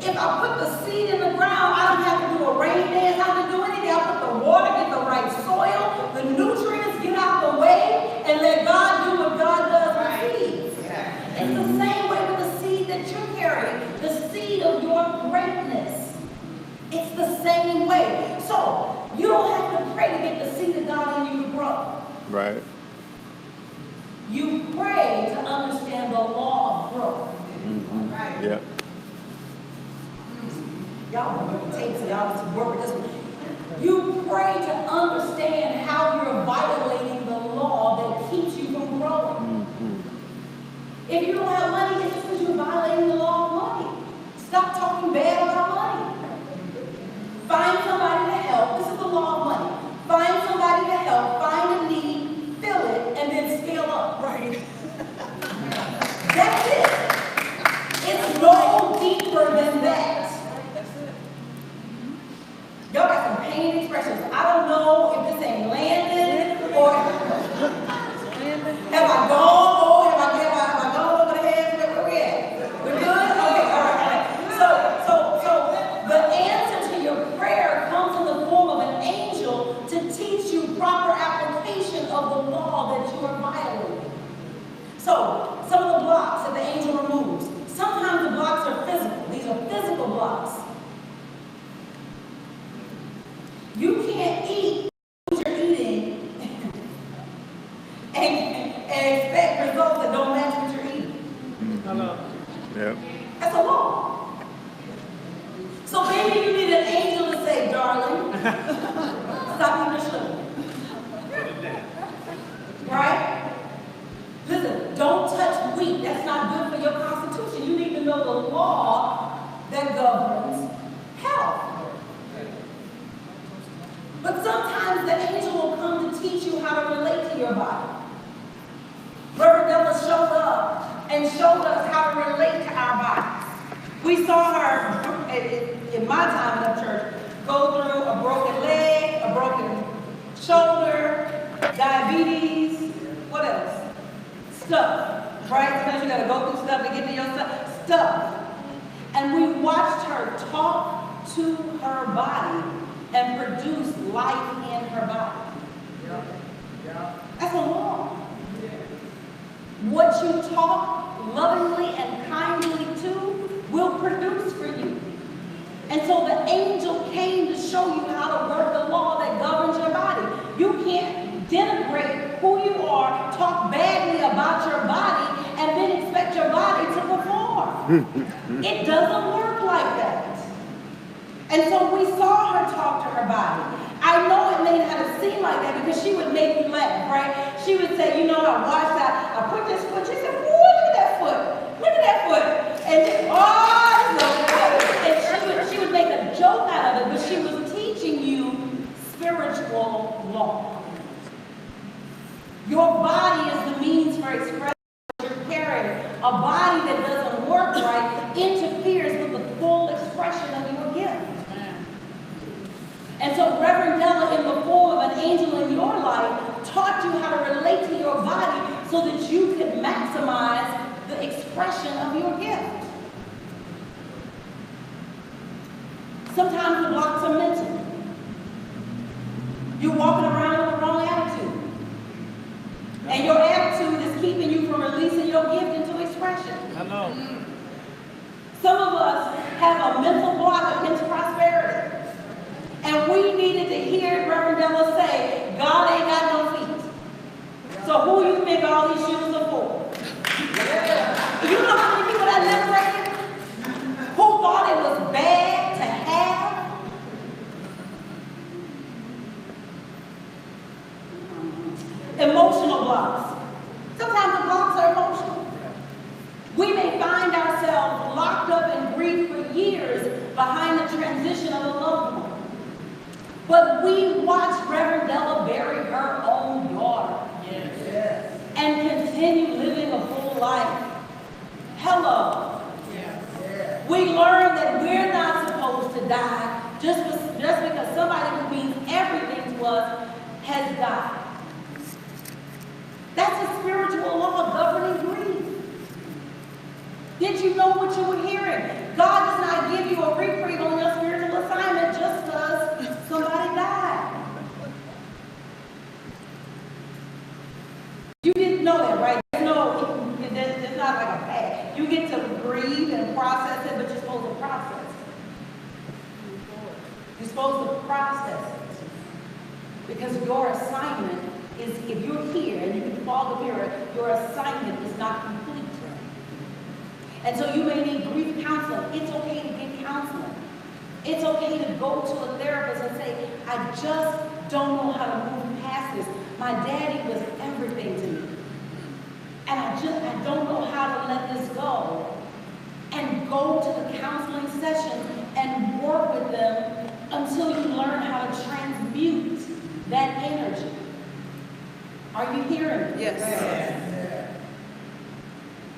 If I put the seed in the ground, I don't have to do a rain dance, I don't have to do anything. I put the water, get the right soil, the nutrients, get out the way, and let God do what God does with seeds. It's the same way with the seed that you're carrying, the seed of your greatness. It's the same way. So, you don't have to pray to get the seed of God in you to grow. Right. You pray to understand the law of growth. Mm-hmm. Right? Yep. Y'all want to take y'all to work with this one. You pray to understand how you're violating the law that keeps you from growing. Mm-hmm. If you don't have money, it's because you're violating the law of money. Stop talking bad about money. Find somebody to help. This is the law of money. Find somebody to help. Find a need, fill it, and then scale up. Right. That's it. It's no deeper than that. Y'all got some pain expressions. I don't know if this ain't landing or have I gone over the head? We saw her, in my time in the church, go through a broken leg, a broken shoulder, diabetes, what else? Stuff, right? Sometimes you gotta go through stuff to get to your stuff. And we watched her talk to her body and produce life in her body. That's a law. What you talk lovingly and kindly to will produce for you. And so the angel came to show you how to work the law that governs your body. You can't denigrate who you are, talk badly about your body, and then expect your body to perform. It doesn't work like that. And so we saw her talk to her body. I know it may not have seemed like that because she would make you laugh, right? She would say, you know, I washed out, I put this foot. She said, whoa, look at that foot. Look at that foot. And just, and she would make a joke out of it, but she was teaching you spiritual law. Your body is the means for expressing what you're carrying. A body that doesn't work right interferes with the full expression of your gift. And so Reverend Della, in the form of an angel in your life, taught you how to relate to your body so that you could maximize the expression of your gift. Sometimes the blocks are mental. You're walking around with the wrong attitude. And your attitude is keeping you from releasing your gift into expression. I know. Some of us have a mental block against prosperity. And we needed to hear Reverend Della say, God ain't got no feet. So who you think all these shoes are for? You know how many people that liberated? Who thought it was bad to have? Emotional blocks. Sometimes the blocks are emotional. We may find ourselves locked up in grief for years behind the transition of a loved one. But we watched Reverend Della bury her own daughter. Yes. And continue living a full life. Hello. Yes. We learned that we're not supposed to die just because somebody who means everything to us has died. That's a spiritual law governing grief. Did you know what you were hearing? God does not give you a reprieve on your spiritual assignment just because somebody died. You didn't know that, right? No, it's not like a fact. You get to grieve and process it, but you're supposed to process it. You're supposed to process it. Because your assignment is, if you're here and you can fall the mirror, your assignment is not complete. And so you may need grief counseling. It's okay to get counseling. It's okay to go to a therapist and say, I just don't know how to move past this. My daddy was everything to me. And I don't know how to let this go. And go to the counseling session and work with them until you learn how to transmute that energy. Are you hearing me? Yes.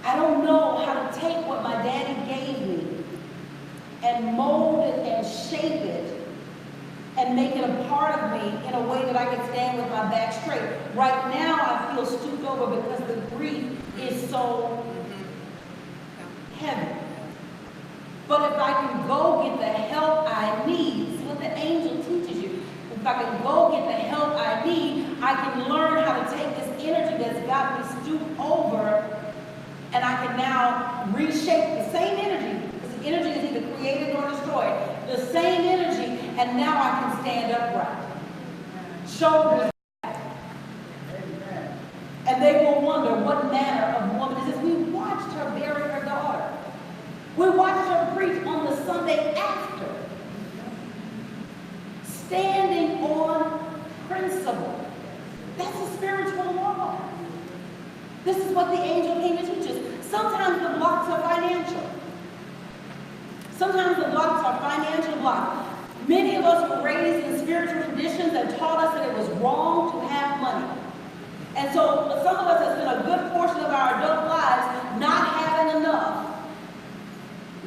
I don't know how to take what my daddy gave me and mold it and shape it and make it a part of me in a way that I can stand with my back straight. Right now, I feel stooped over because the grief is so heavy. But if I can go get the help I need, this is what the angel teaches you. If I can go get the help I need, I can learn how to take this energy that's got me stooped over, and I can now reshape the same energy, because the energy is either created or destroyed, the same energy, and now I can stand upright. Shoulders back. And they will wonder what manner of woman is this. We watched her bury her daughter. We watched her preach on the Sunday after. Standing on principle. That's a spiritual law. This is what the angel came to teach us. Sometimes the blocks are financial. Sometimes the blocks are financial blocks. Many of us were raised in spiritual traditions that taught us that it was wrong to have money. And so some of us have spent a good portion of our adult lives not having enough.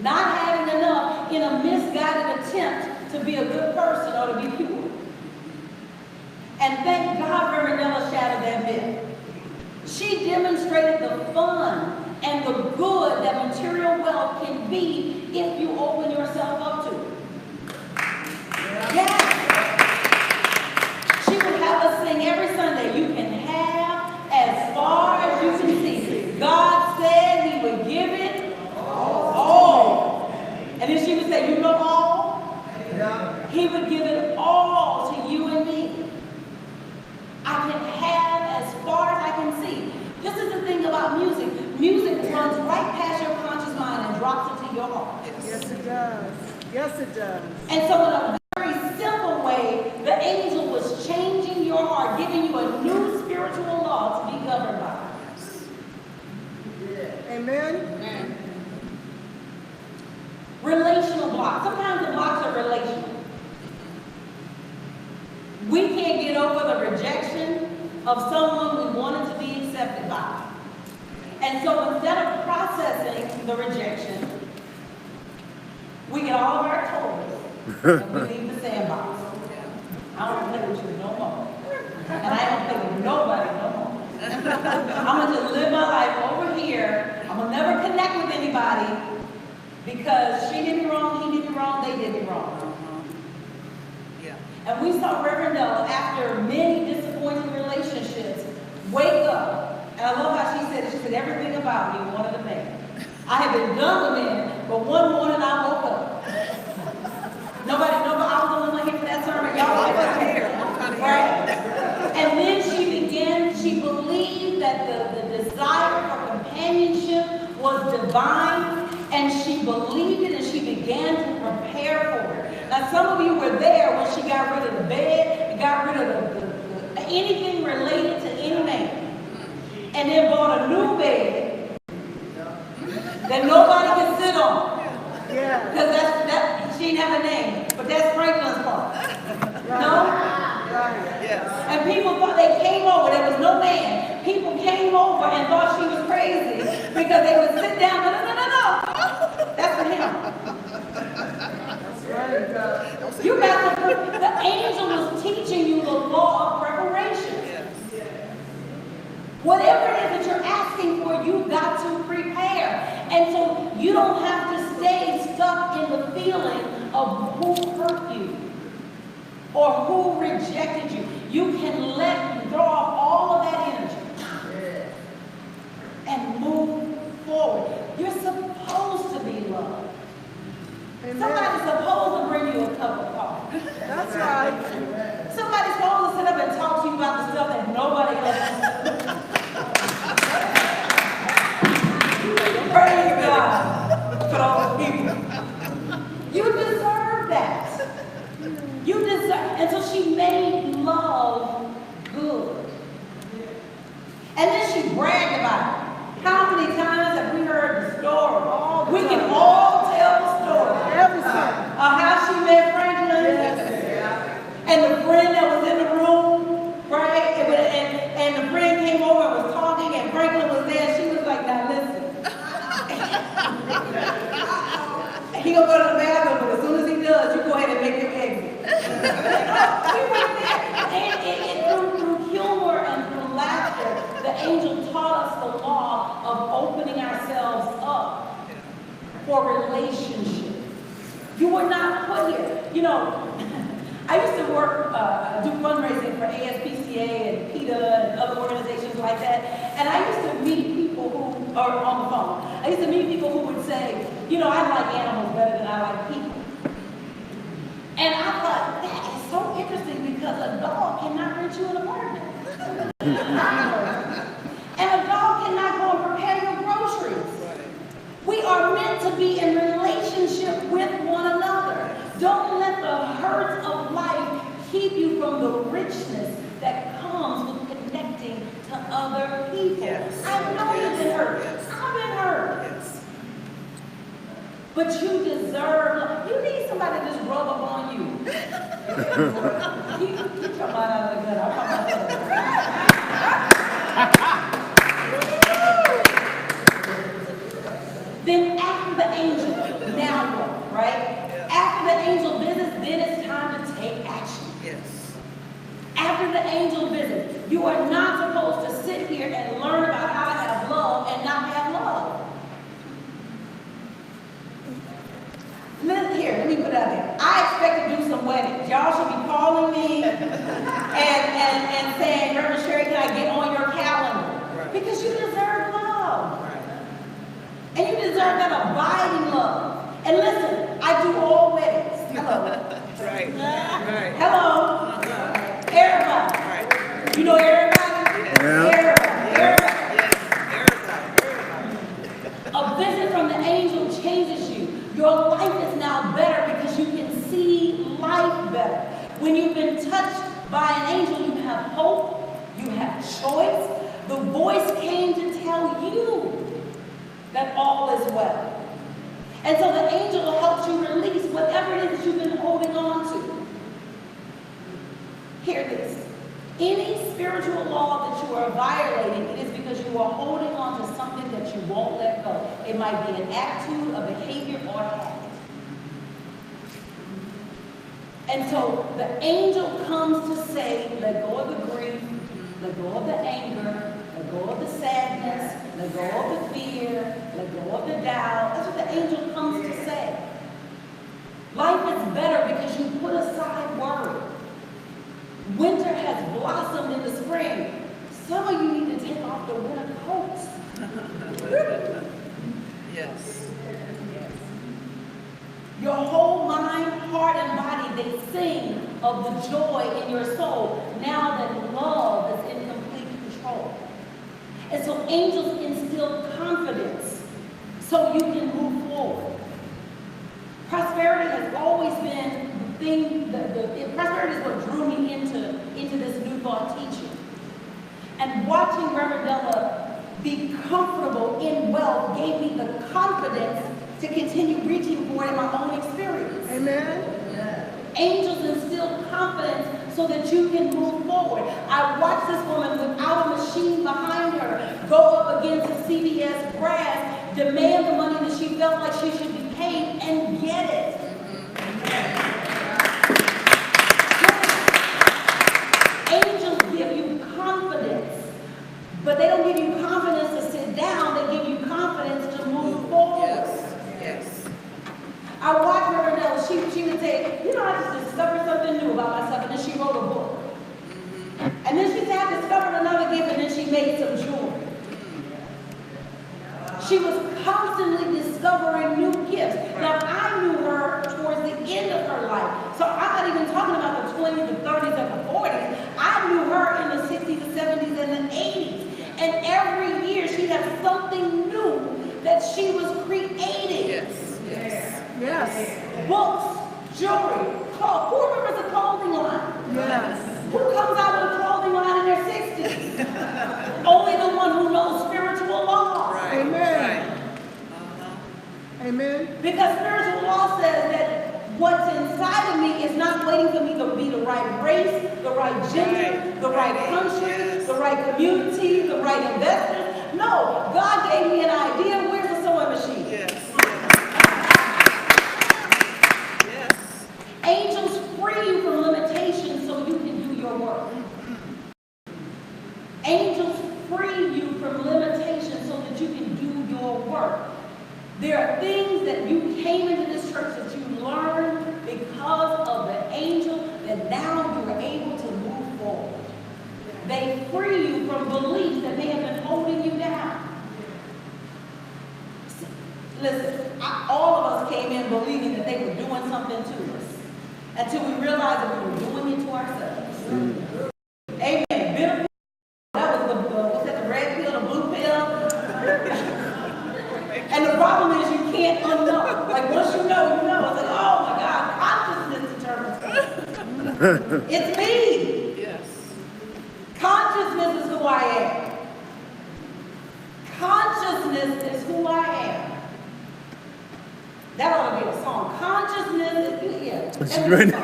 not having enough in a misguided attempt to be a good person or to be pure. And thank God Verandella shattered that myth. She demonstrated the fun and the good that material wealth can be if you open yourself up to it. Yes. She would have us sing every Sunday, you can have as far as you can see. God said he would give it all. And then she would say, you know all? He would give it all to you and me. I can have as far as I can see. This is the thing about music. Music runs right past your conscious mind and drops into your heart. Yes, it does. Yes, it does. And so in a very simple way, the angel was changing your heart, giving you a new spiritual law to be governed by. Amen. Amen. Relational blocks. Sometimes the blocks are relational. We can't get over the rejection of someone we wanted to be accepted by. And so instead of processing the rejection, we get all of our toys and we leave the sandbox. I don't play with you no more. And I don't play with nobody no more. I'm going to just live my life over here. I'm going to never connect with anybody because she did me wrong, he did me wrong, they did me wrong. And we saw Reverend Della, after many disappointing relationships, wake up. And I love how she said it. She said, everything about me wanted a man. I had been done with men, but one morning I woke up. Nobody, I was the one here for that sermon. Y'all wasn't here. Right? And then she believed that the desire for companionship was divine, and she believed it, and she began to prepare for it. Now, some of you were there when she got rid of the bed, and got rid of anything related to any man, and then bought a new bed that nobody can sit on. Yeah. Because she didn't have a name, but that's Franklin's fault. No? Yes. And people thought they came over, there was no man. People came over and thought she was crazy because they would sit down, no. That's for him. You got the angel was teaching you the law of preparation. Whatever it is that you're asking for, you've got to prepare. And so you don't have to stay stuck in the feeling of who hurt you or who rejected you. You can throw off all of that energy and move forward. You're supposed to be loved. Amen. Somebody's supposed to bring you a cup of coffee. That's right. Somebody's supposed to sit up and talk to you about the stuff that nobody else wants. Praise God for those people. You deserve that. You deserve, and so she made love good. And then she bragged about it. How many times have we heard the story? We can all tell the story. Of how she met Franklin. And the friend that was in the room, right? And the friend came over and was talking, and Franklin was there. She was like, now listen. He gonna go to the bathroom, but as soon as he does, you go ahead and make him exit. We were there. And through humor and through laughter, the angel taught us the law of opening ourselves up for relationship. You were not put here. You know, I used to do fundraising for ASPCA and PETA and other organizations like that. And I used to meet people who are on the phone. I used to meet people who would say, you know, I like animals better than I like people. And I thought, that is so interesting because a dog cannot rent you an apartment. And a dog cannot go and prepare your groceries. We are meant to be in relationship with one another. Don't let the hurts of life keep you from the richness that comes with connecting to other people. Yes. I know you've been hurt. I've been hurt. Yes. But you deserve love. You need somebody to just rub up on you. Get your mind out of the gutter. I'm talking about that. Then after the angel weddings. Y'all should be calling me and saying, Reverend Sherri, can I get on your calendar? Because you deserve love. And you deserve that abiding love. And listen, I do all weddings. Hello. Right. Hello. Everybody. You know everybody? Yeah. A visit from the angel changes you. Your life is now better because you can see life better. When you've been touched by an angel, you have hope, you have choice. The voice came to tell you that all is well. And so the angel helps you release whatever it is that you've been holding on to. Hear this. Any spiritual law that you are violating, it is because you are holding on to something that you won't let go. It might be an attitude, a behavior, or a habit. And so the angel comes to say, let go of the grief, let go of the anger, let go of the sadness, let go of the fear, let go of the doubt. That's what the angel comes to say. Life is better because you put aside worry. Winter has blossomed in the spring. Some of you need to take off the winter coats. Yes. Your whole mind, heart, and body, they sing of the joy in your soul now that love is in complete control. And so angels instill confidence so you can move forward. Prosperity has always been the thing, prosperity is what drew me into this New Thought teaching. And watching Reverend Della be comfortable in wealth gave me the confidence to continue reaching for it in my own experience. Amen. Angels instill confidence so that you can move forward. I watched this woman without a machine behind her go up against a CVS brass, demand the money that she felt like she should be paid, and get it. Angels give you confidence, but they don't give you confidence to sit down. They give you confidence to move forward. Yes. I watched her know she would say, you know, I just discovered something new about myself, and then she wrote a book. And then she said, I discovered another gift, and then she made some jewelry. She was constantly discovering new gifts. Now, I knew her towards the end of her life. So I'm not even talking about the 20s, the 30s, and the 40s. I knew her in the 60s, the 70s, and the 80s. And every year she had something new that she was creating. Yes. Books, jewelry, clothes. Who remembers the clothing line? Yes. Who comes out of the clothing line in their 60s? Only the one who knows spiritual law. Right. Amen. Amen. Because spiritual law says that what's inside of me is not waiting for me to be the right race, the right gender, the right country, the right community, the right investors. No, God gave me an idea. Where's the sewing machine? Yes. Angels free you from limitations so you can do your work. Angels free you from limitations so that you can do your work. There are things that you came into this church that you learned because of the angel that now you are able to move forward. They free you from beliefs that may have been holding you down. Listen, all of us came in believing that they were doing something to us until we realized that we were doing it to ourselves. Amen. Bitter pill. That was what's that, the red pill, the blue pill? And the problem is you can't unknow. Like once you know, you know. It's like, oh my God, consciousness determines. It's me. Yes. Consciousness is who I am. Consciousness is who I am. That ought to be a song. Consciousness is, yeah. That's right. Who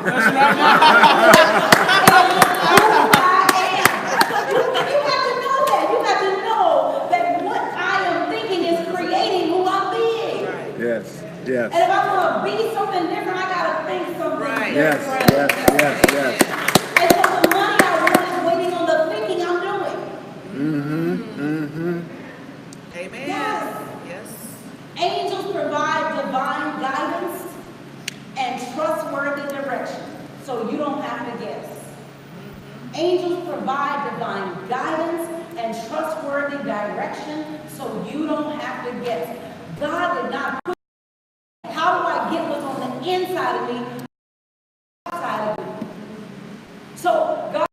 I am. You got to know that. You got to know that what I am thinking is creating who I'm being. Yes. And if I want to be something different, I got to think something different. Yes. And so the money I want is waiting on the thinking I'm doing. Amen. Yes. Angels provide divine guidance and trustworthy direction. have to guess. Angels provide divine guidance and trustworthy direction so you don't have to guess. God did not put, how do I get what's on the inside of me, outside of me? So God,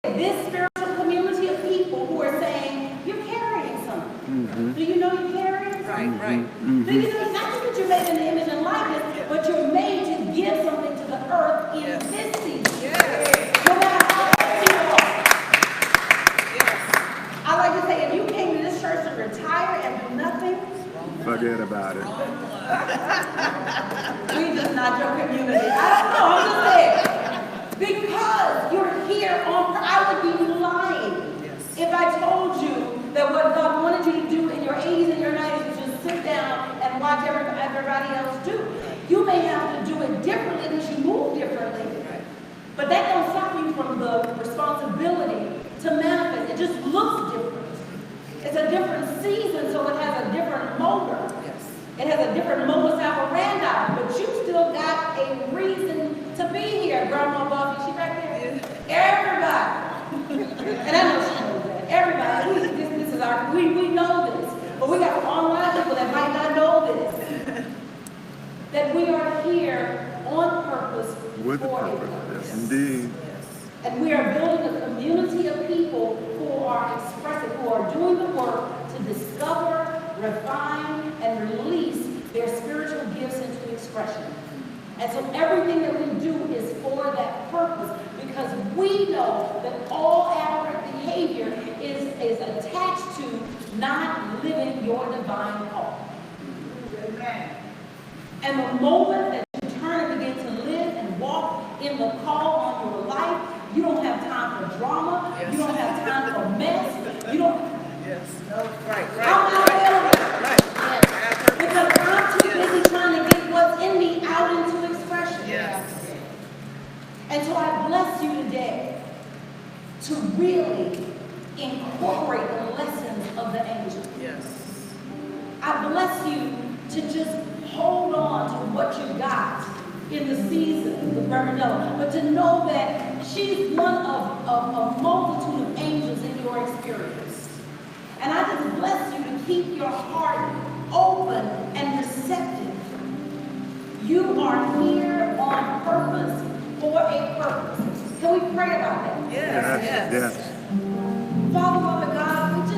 this spiritual community of people who are saying, you're carrying something. Do you know you're carrying something? Right. Do you know not just that you're made in the image and likeness, but you're made to give something to the earth in this season. No matter how old you are. I like to say, if you came to this church to retire and do nothing, Forget about it. we just not your community. I don't know, I'm just saying. Because you're here on, I would be lying if I told you that what God wanted you to do in your 80s and your 90s was just sit down and watch everybody else do. You may have to do it differently because you move differently. But that don't stop you from the responsibility to manifest. It just looks different. It's a different season, so it has a different motor. It has a different modus operandi, but you still got a reason to be here. Grandma Buffy, she back there? Everybody. And I know she knows that. Everybody. This is our, we know this. But we got online people that might not know this. That we are here on purpose With a for a purpose. purpose. Yes, indeed. And we are building a community of people who are expressive, who are doing the work to discover, refine, and release their spiritual gifts into expression. And so everything that we do is for that purpose, because we know that all aberrant behavior is attached to not living your divine call. Amen. And the moment that you turn and begin to live and walk in the call on your life, you don't have time for drama. You don't have time for mess. You don't. I'm not available. Because I'm too busy trying to get what's in me out into expression. And so I bless you today to really incorporate the lessons of the angel. I bless you to just hold on to what you got in the season with Reverend Della, but to know that she's one of a multitude of angels in your experience. And I just bless you to keep your heart open and receptive. You are here on purpose for a purpose. Can we pray about that? Yes. Father God,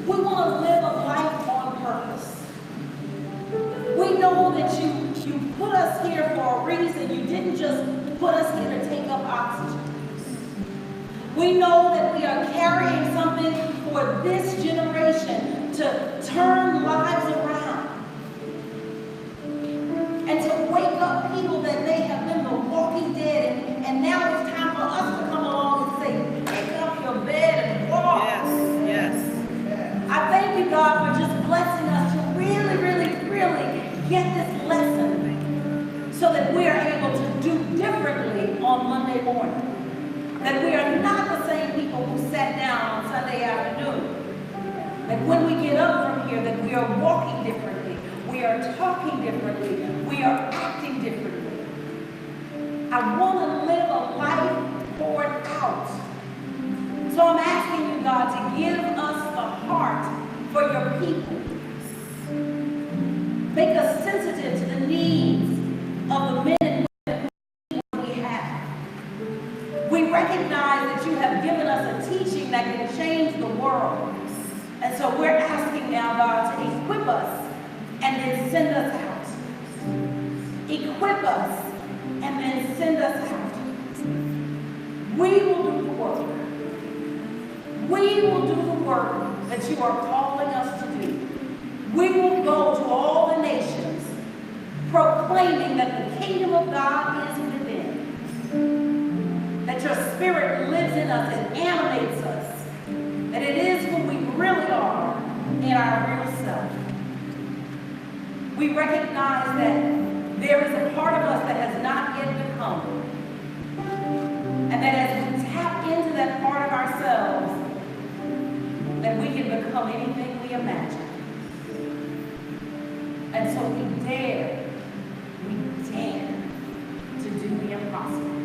we want to live a life on purpose. We know that you put us here for a reason. You didn't just put us here to take up oxygen. We know that we are carrying something for this generation to turn lives around and to wake up people that they have been the walking dead, and now it's time for us to come along and say, pick up your bed and walk. I thank you, God, for just blessing us to really, really, really get this lesson so that we are able to do differently on Monday morning. That we are not the same people who sat down on Sunday afternoon. That when we get up from here, that we are walking differently, we are talking differently, we are acting differently. I want to live a life poured out. So I'm asking you, God, to give us the heart for your people. Make us sensitive to the needs of the men and women we have. We recognize that you have given us a teaching that can change the world. And so we're asking now, God, to equip us and then send us out. Equip us and then send us out. We will do the work. We will do the work that you are calling us to do. We will go to all the nations proclaiming that the kingdom of God is within. That your spirit lives in us and animates us. That it is who we really are in our real self. We recognize that there is a part of us that has not yet become. And that as we tap into that part of ourselves, that we can become anything we imagine. And so we dare to do the impossible.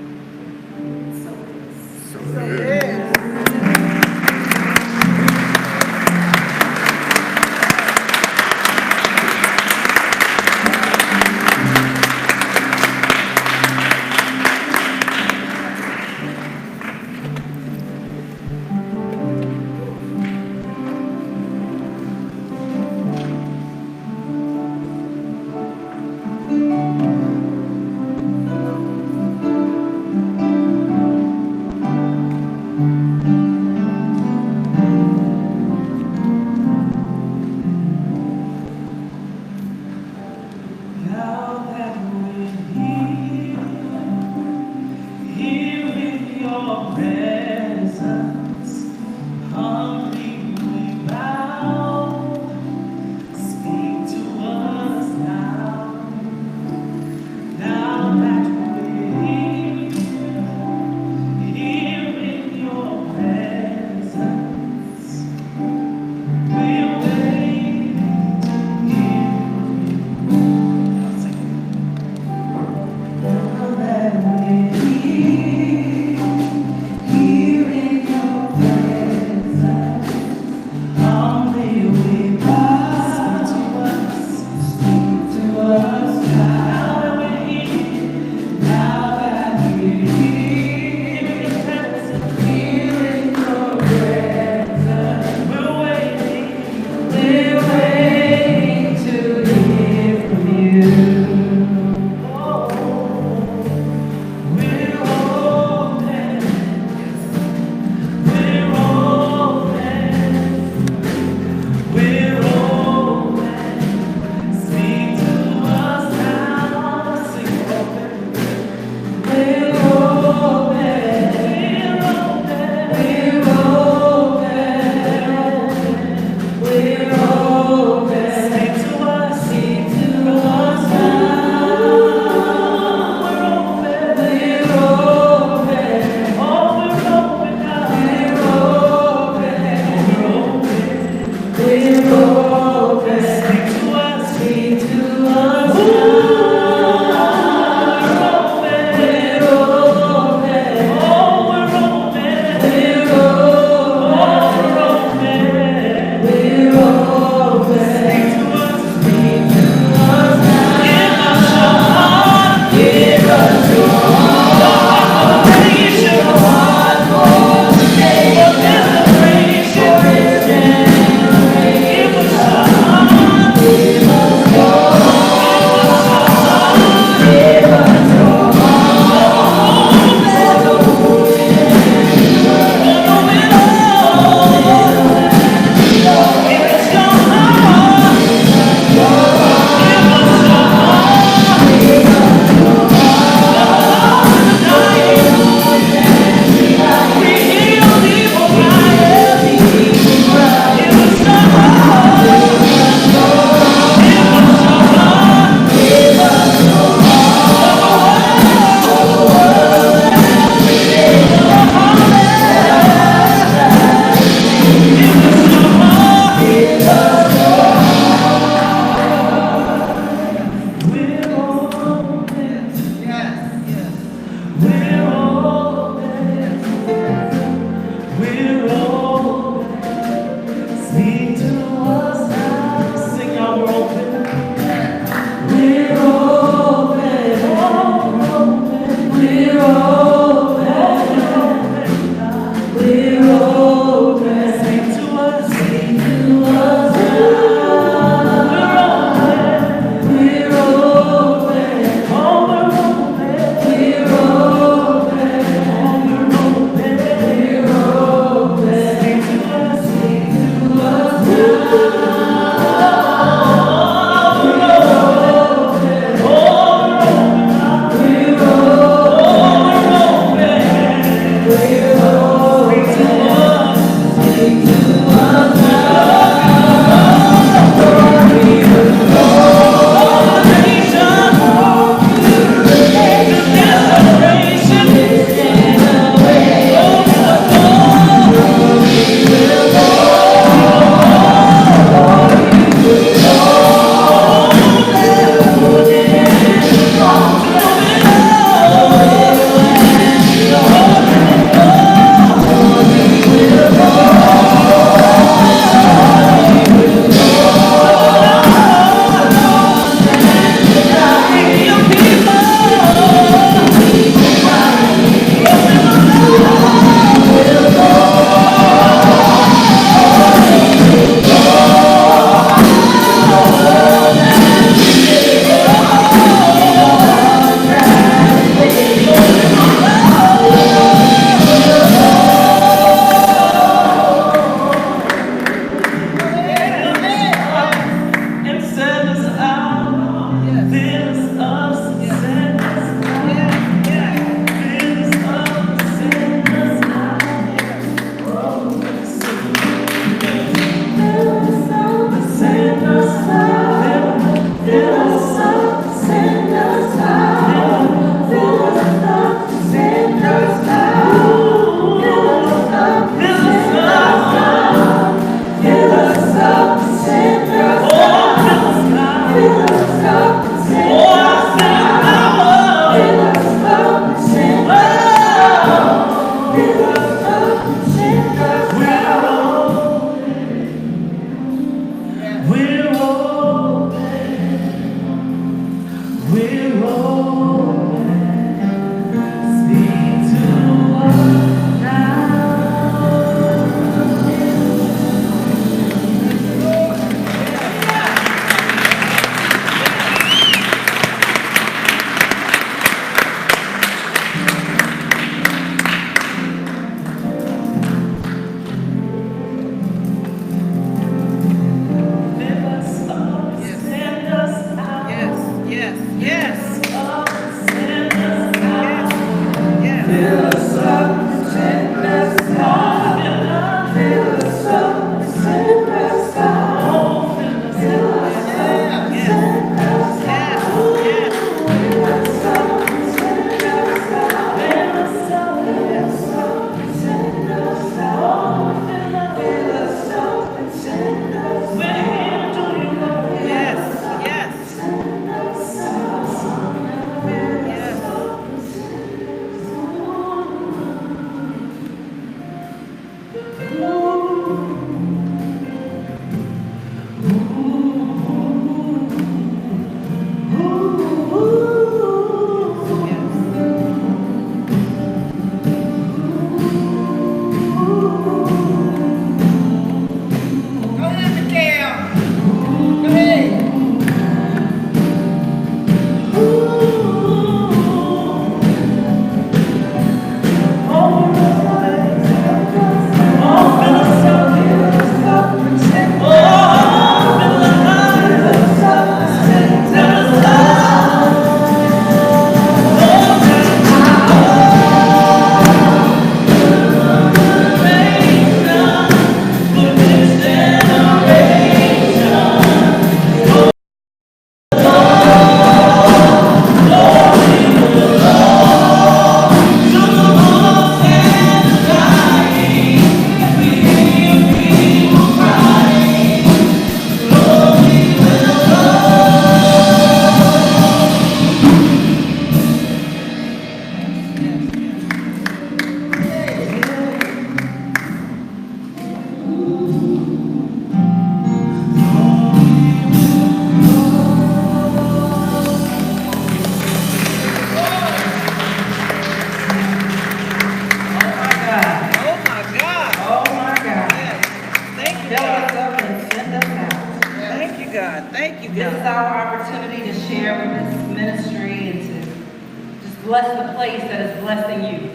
bless the place that is blessing you.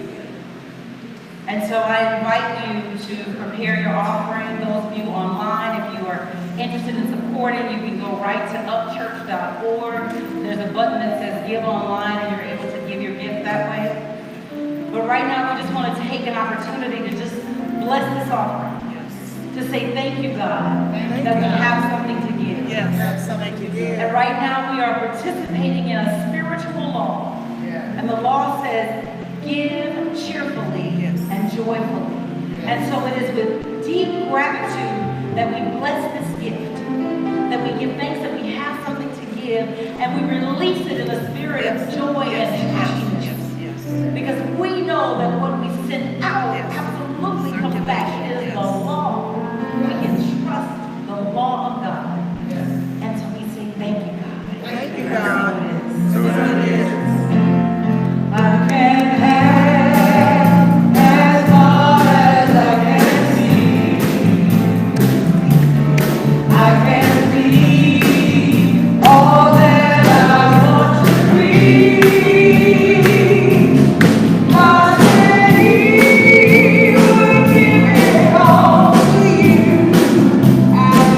And so I invite you to prepare your offering. Those of you online, if you are interested in supporting, you can go right to upchurch.org. There's a button that says Give Online, and you're able to give your gift that way. But right now, we just want to take an opportunity to just bless this offering. To say thank you, God, that we have something to give. Yes, something to give. And right now, we are participating in a spiritual law. And the law says, give cheerfully and joyfully. And so it is with deep gratitude that we bless this gift, that we give thanks that we have something to give, and we release it in a spirit of joy and happiness. Because we know that what we send out absolutely comes back. It is the law. We can trust the law of God. And so we say, thank you, God. Thank you, God. So it is. I can have as far as I can see. I can be all that I want to be. God said He would give it all to you. And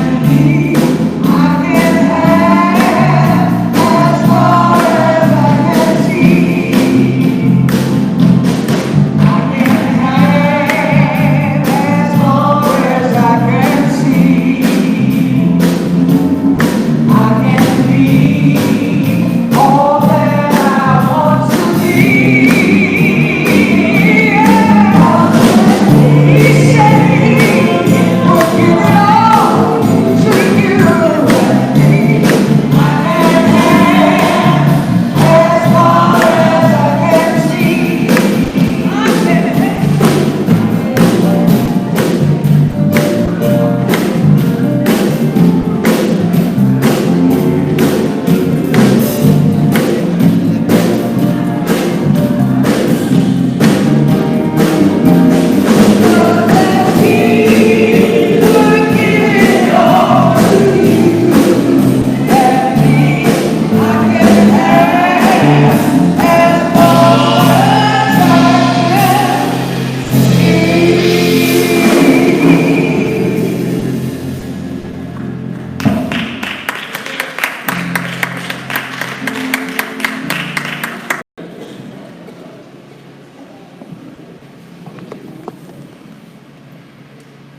I can have as far as I can see.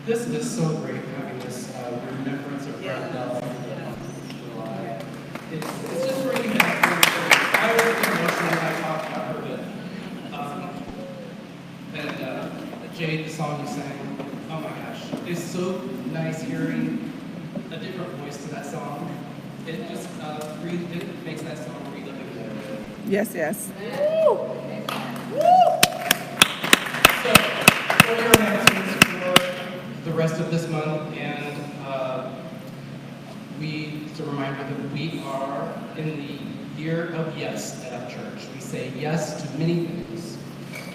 This is so great having this remembrance of Brenda in July. It's just bringing back I always get emotional when I talk about her, but and Jade, the song you sang, oh my gosh, it's so nice hearing a different voice to that song. It just it makes that song relive again. Yes, yes. So, for your announcements for the rest of this month, and it's a reminder that we are in the year of yes at our church. We say yes to many things.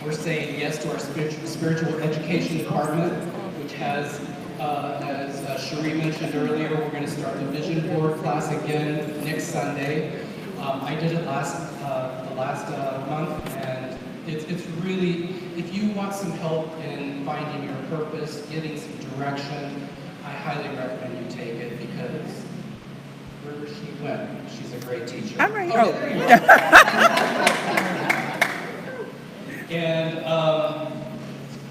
We're saying yes to our spiritual education department, which has, as Sheree mentioned earlier, we're going to start the vision board class again next Sunday. I did it the last month, and it's really, if you want some help in finding your purpose, getting some direction, I highly recommend you take it, because where she went, she's a great teacher. I'm right. Oh, there you go. And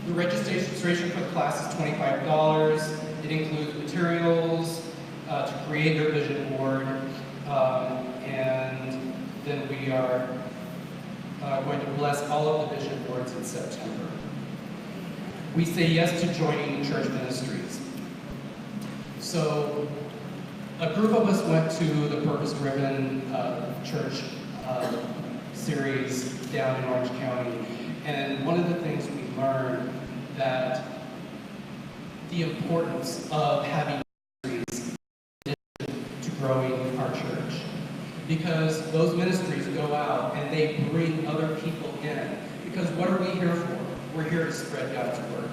the registration for the class is $25. It includes materials to create your vision board, and then we are going to bless all of the vision boards in September. We say yes to joining church ministries. So a group of us went to the purpose-driven church series down in Orange County, and one of the things we learned that the importance of having ministries in addition to growing our church, because those ministries go out and they bring other people in. Because what are we here for? We're here to spread God's word,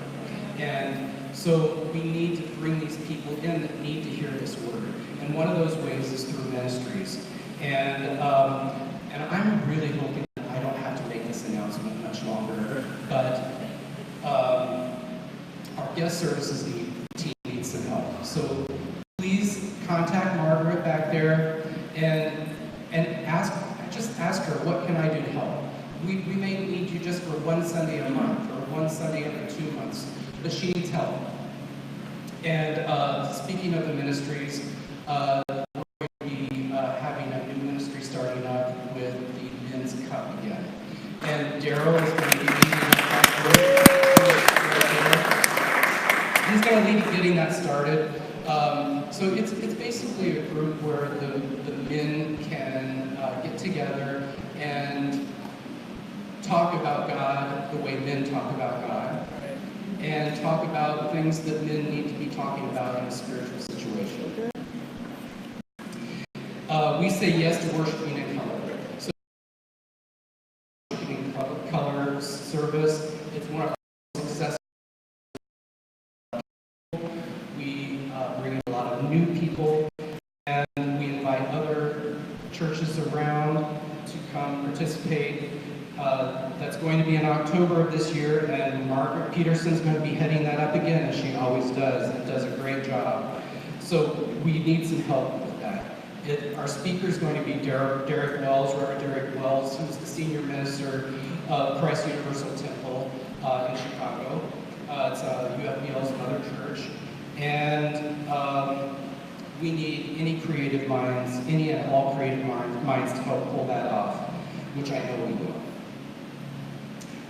and so we need to bring these people in that need to hear this word. And one of those ways is through ministries. And I'm really hoping that I don't have to but our guest services team needs some help. So please contact Margaret back there and just ask her, what can I do to help? We may need you just for one Sunday a month or one Sunday every 2 months, but she needs help. And speaking of the ministries, we're going to be having a new ministry starting up with the Men's Cup again. And Daryl is going to be leading that. He's going to lead getting that started. So it's basically a group where the men can get together and talk about God the way men talk about God, and talk about things that men need to be talking about in a spiritual situation. We say yes to worshiping in color. So worshiping color service, it's one of our successful. We bring a lot of new people, and we invite other churches around to come participate. That's going to be in October of this year, and Margaret Peterson's going to be heading that up again, as she always does, and does a great job. So we need some help with that. Our speaker is going to be Derek Wells, Reverend Derek Wells, who's the senior minister of Christ Universal Temple in Chicago. It's UFBL's mother church. And we need any creative minds, any and all creative minds to help pull that off, which I know we will.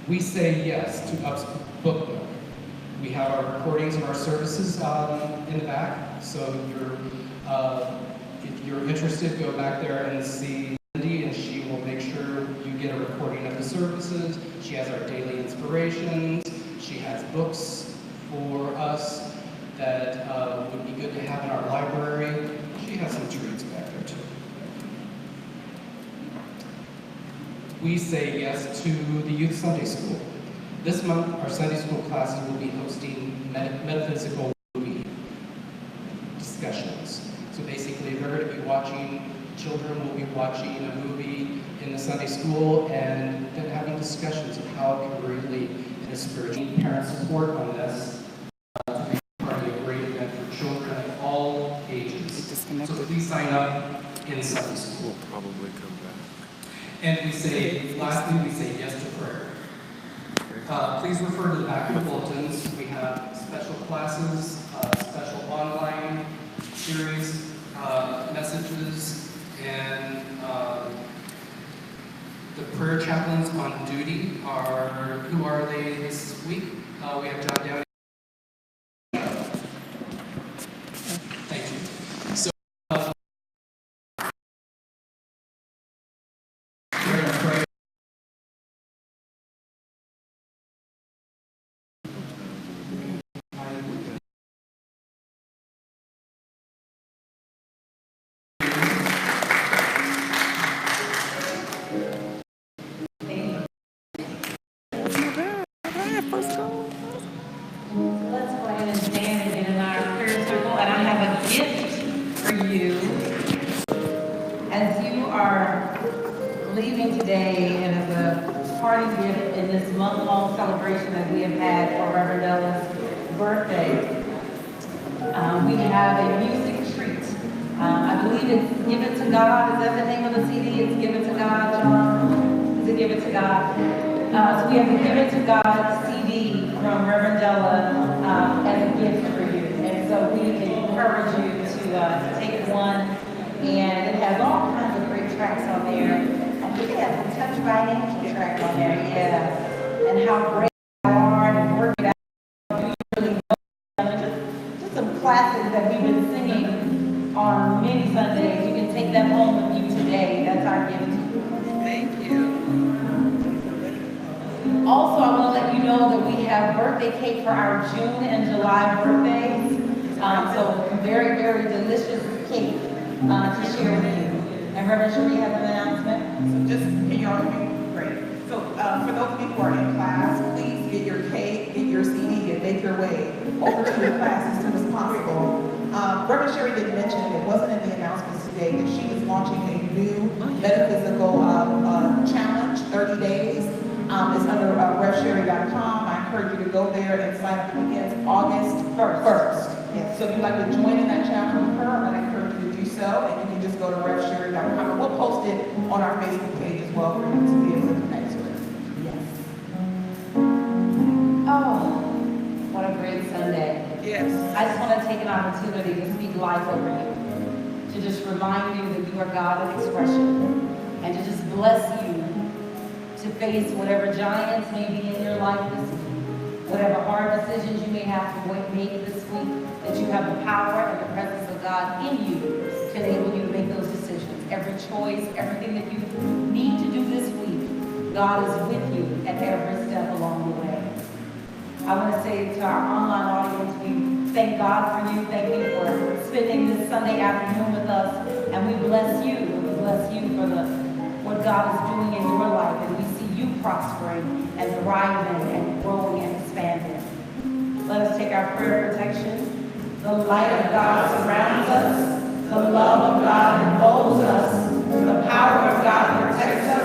We say yes to Up's Book Nook. We have our recordings of our services in the back, so if you're interested, go back there and see Lindy, and she will make sure you get a recording of the services. She has our daily inspirations. She has books for us that would be good to have in our library. She has some treats back there too. We say yes to the Youth Sunday School. This month, our Sunday school classes will be hosting metaphysical movie discussions. So basically, they're going to be children will be watching a movie in the Sunday school and then having discussions of how it can relate in a spiritual. Parent support on this to make part of a great event for children of all ages. So please sign up in Sunday school. We'll probably come back. And lastly, we say yes to prayer. Please refer to the back of the bulletins. We have special classes, special online series, messages, and the prayer chaplains on duty who are they this week? We have John Downey. Thank you. So, we're going to pray. Let's go ahead and stand and get in our prayer circle. And I have a gift for you. As you are leaving today, and as a parting gift in this month-long celebration that we have had for Reverend Ella's birthday, we have a music treat. I believe it's Give It to God. Is that the name of the CD? It's Give It to God, John? Is it Give It to God? So we have the Give It to God CD from Reverend Ella as a gift for you. And so we encourage you to take one. And it has all kinds of great tracks on there. I think it has a Touched by an Angel track on there, yeah. And how great you are and work it out. Really just some classics that we've been singing on many Sundays. You can take them home with you today. That's our gift to you. Thank you. Also, I want to let you know that we have birthday cake for our June and July birthdays. So very, very delicious cake to share with you. And Reverend Sheree has an announcement. So just, can you all hear me? Great. So for those of you who are in class, please get your cake, get your CD, and make your way over to your class as soon as possible. Reverend Sherry did mention, it wasn't in the announcements today, that she is launching a new metaphysical challenge, 30 days. It's under RevSherry.com. I encourage you to go there and sign up. It begins August 1st. Yes. So if you'd like to join in that chapter with her, I encourage you to do so. And you can just go to RevSherry.com. And we'll post it on our Facebook page as well for you to be able to connect to it. Yes. Oh, what a great Sunday. Yes. I just want to take an opportunity to speak life over you, to just remind you that you are God in expression, and to just bless you to face whatever giants may be in your life this week, whatever hard decisions you may have to make this week, that you have the power and the presence of God in you to enable you to make those decisions. Every choice, everything that you need to do this week, God is with you at every step along the way. I want to say to our online audience, we thank God for you. Thank you for spending this Sunday afternoon with us. And we bless you. We bless you for what God is doing in your life. And we see you prospering and thriving and growing and expanding. Let us take our prayer of protection. The light of God surrounds us. The love of God enfolds us. The power of God protects us.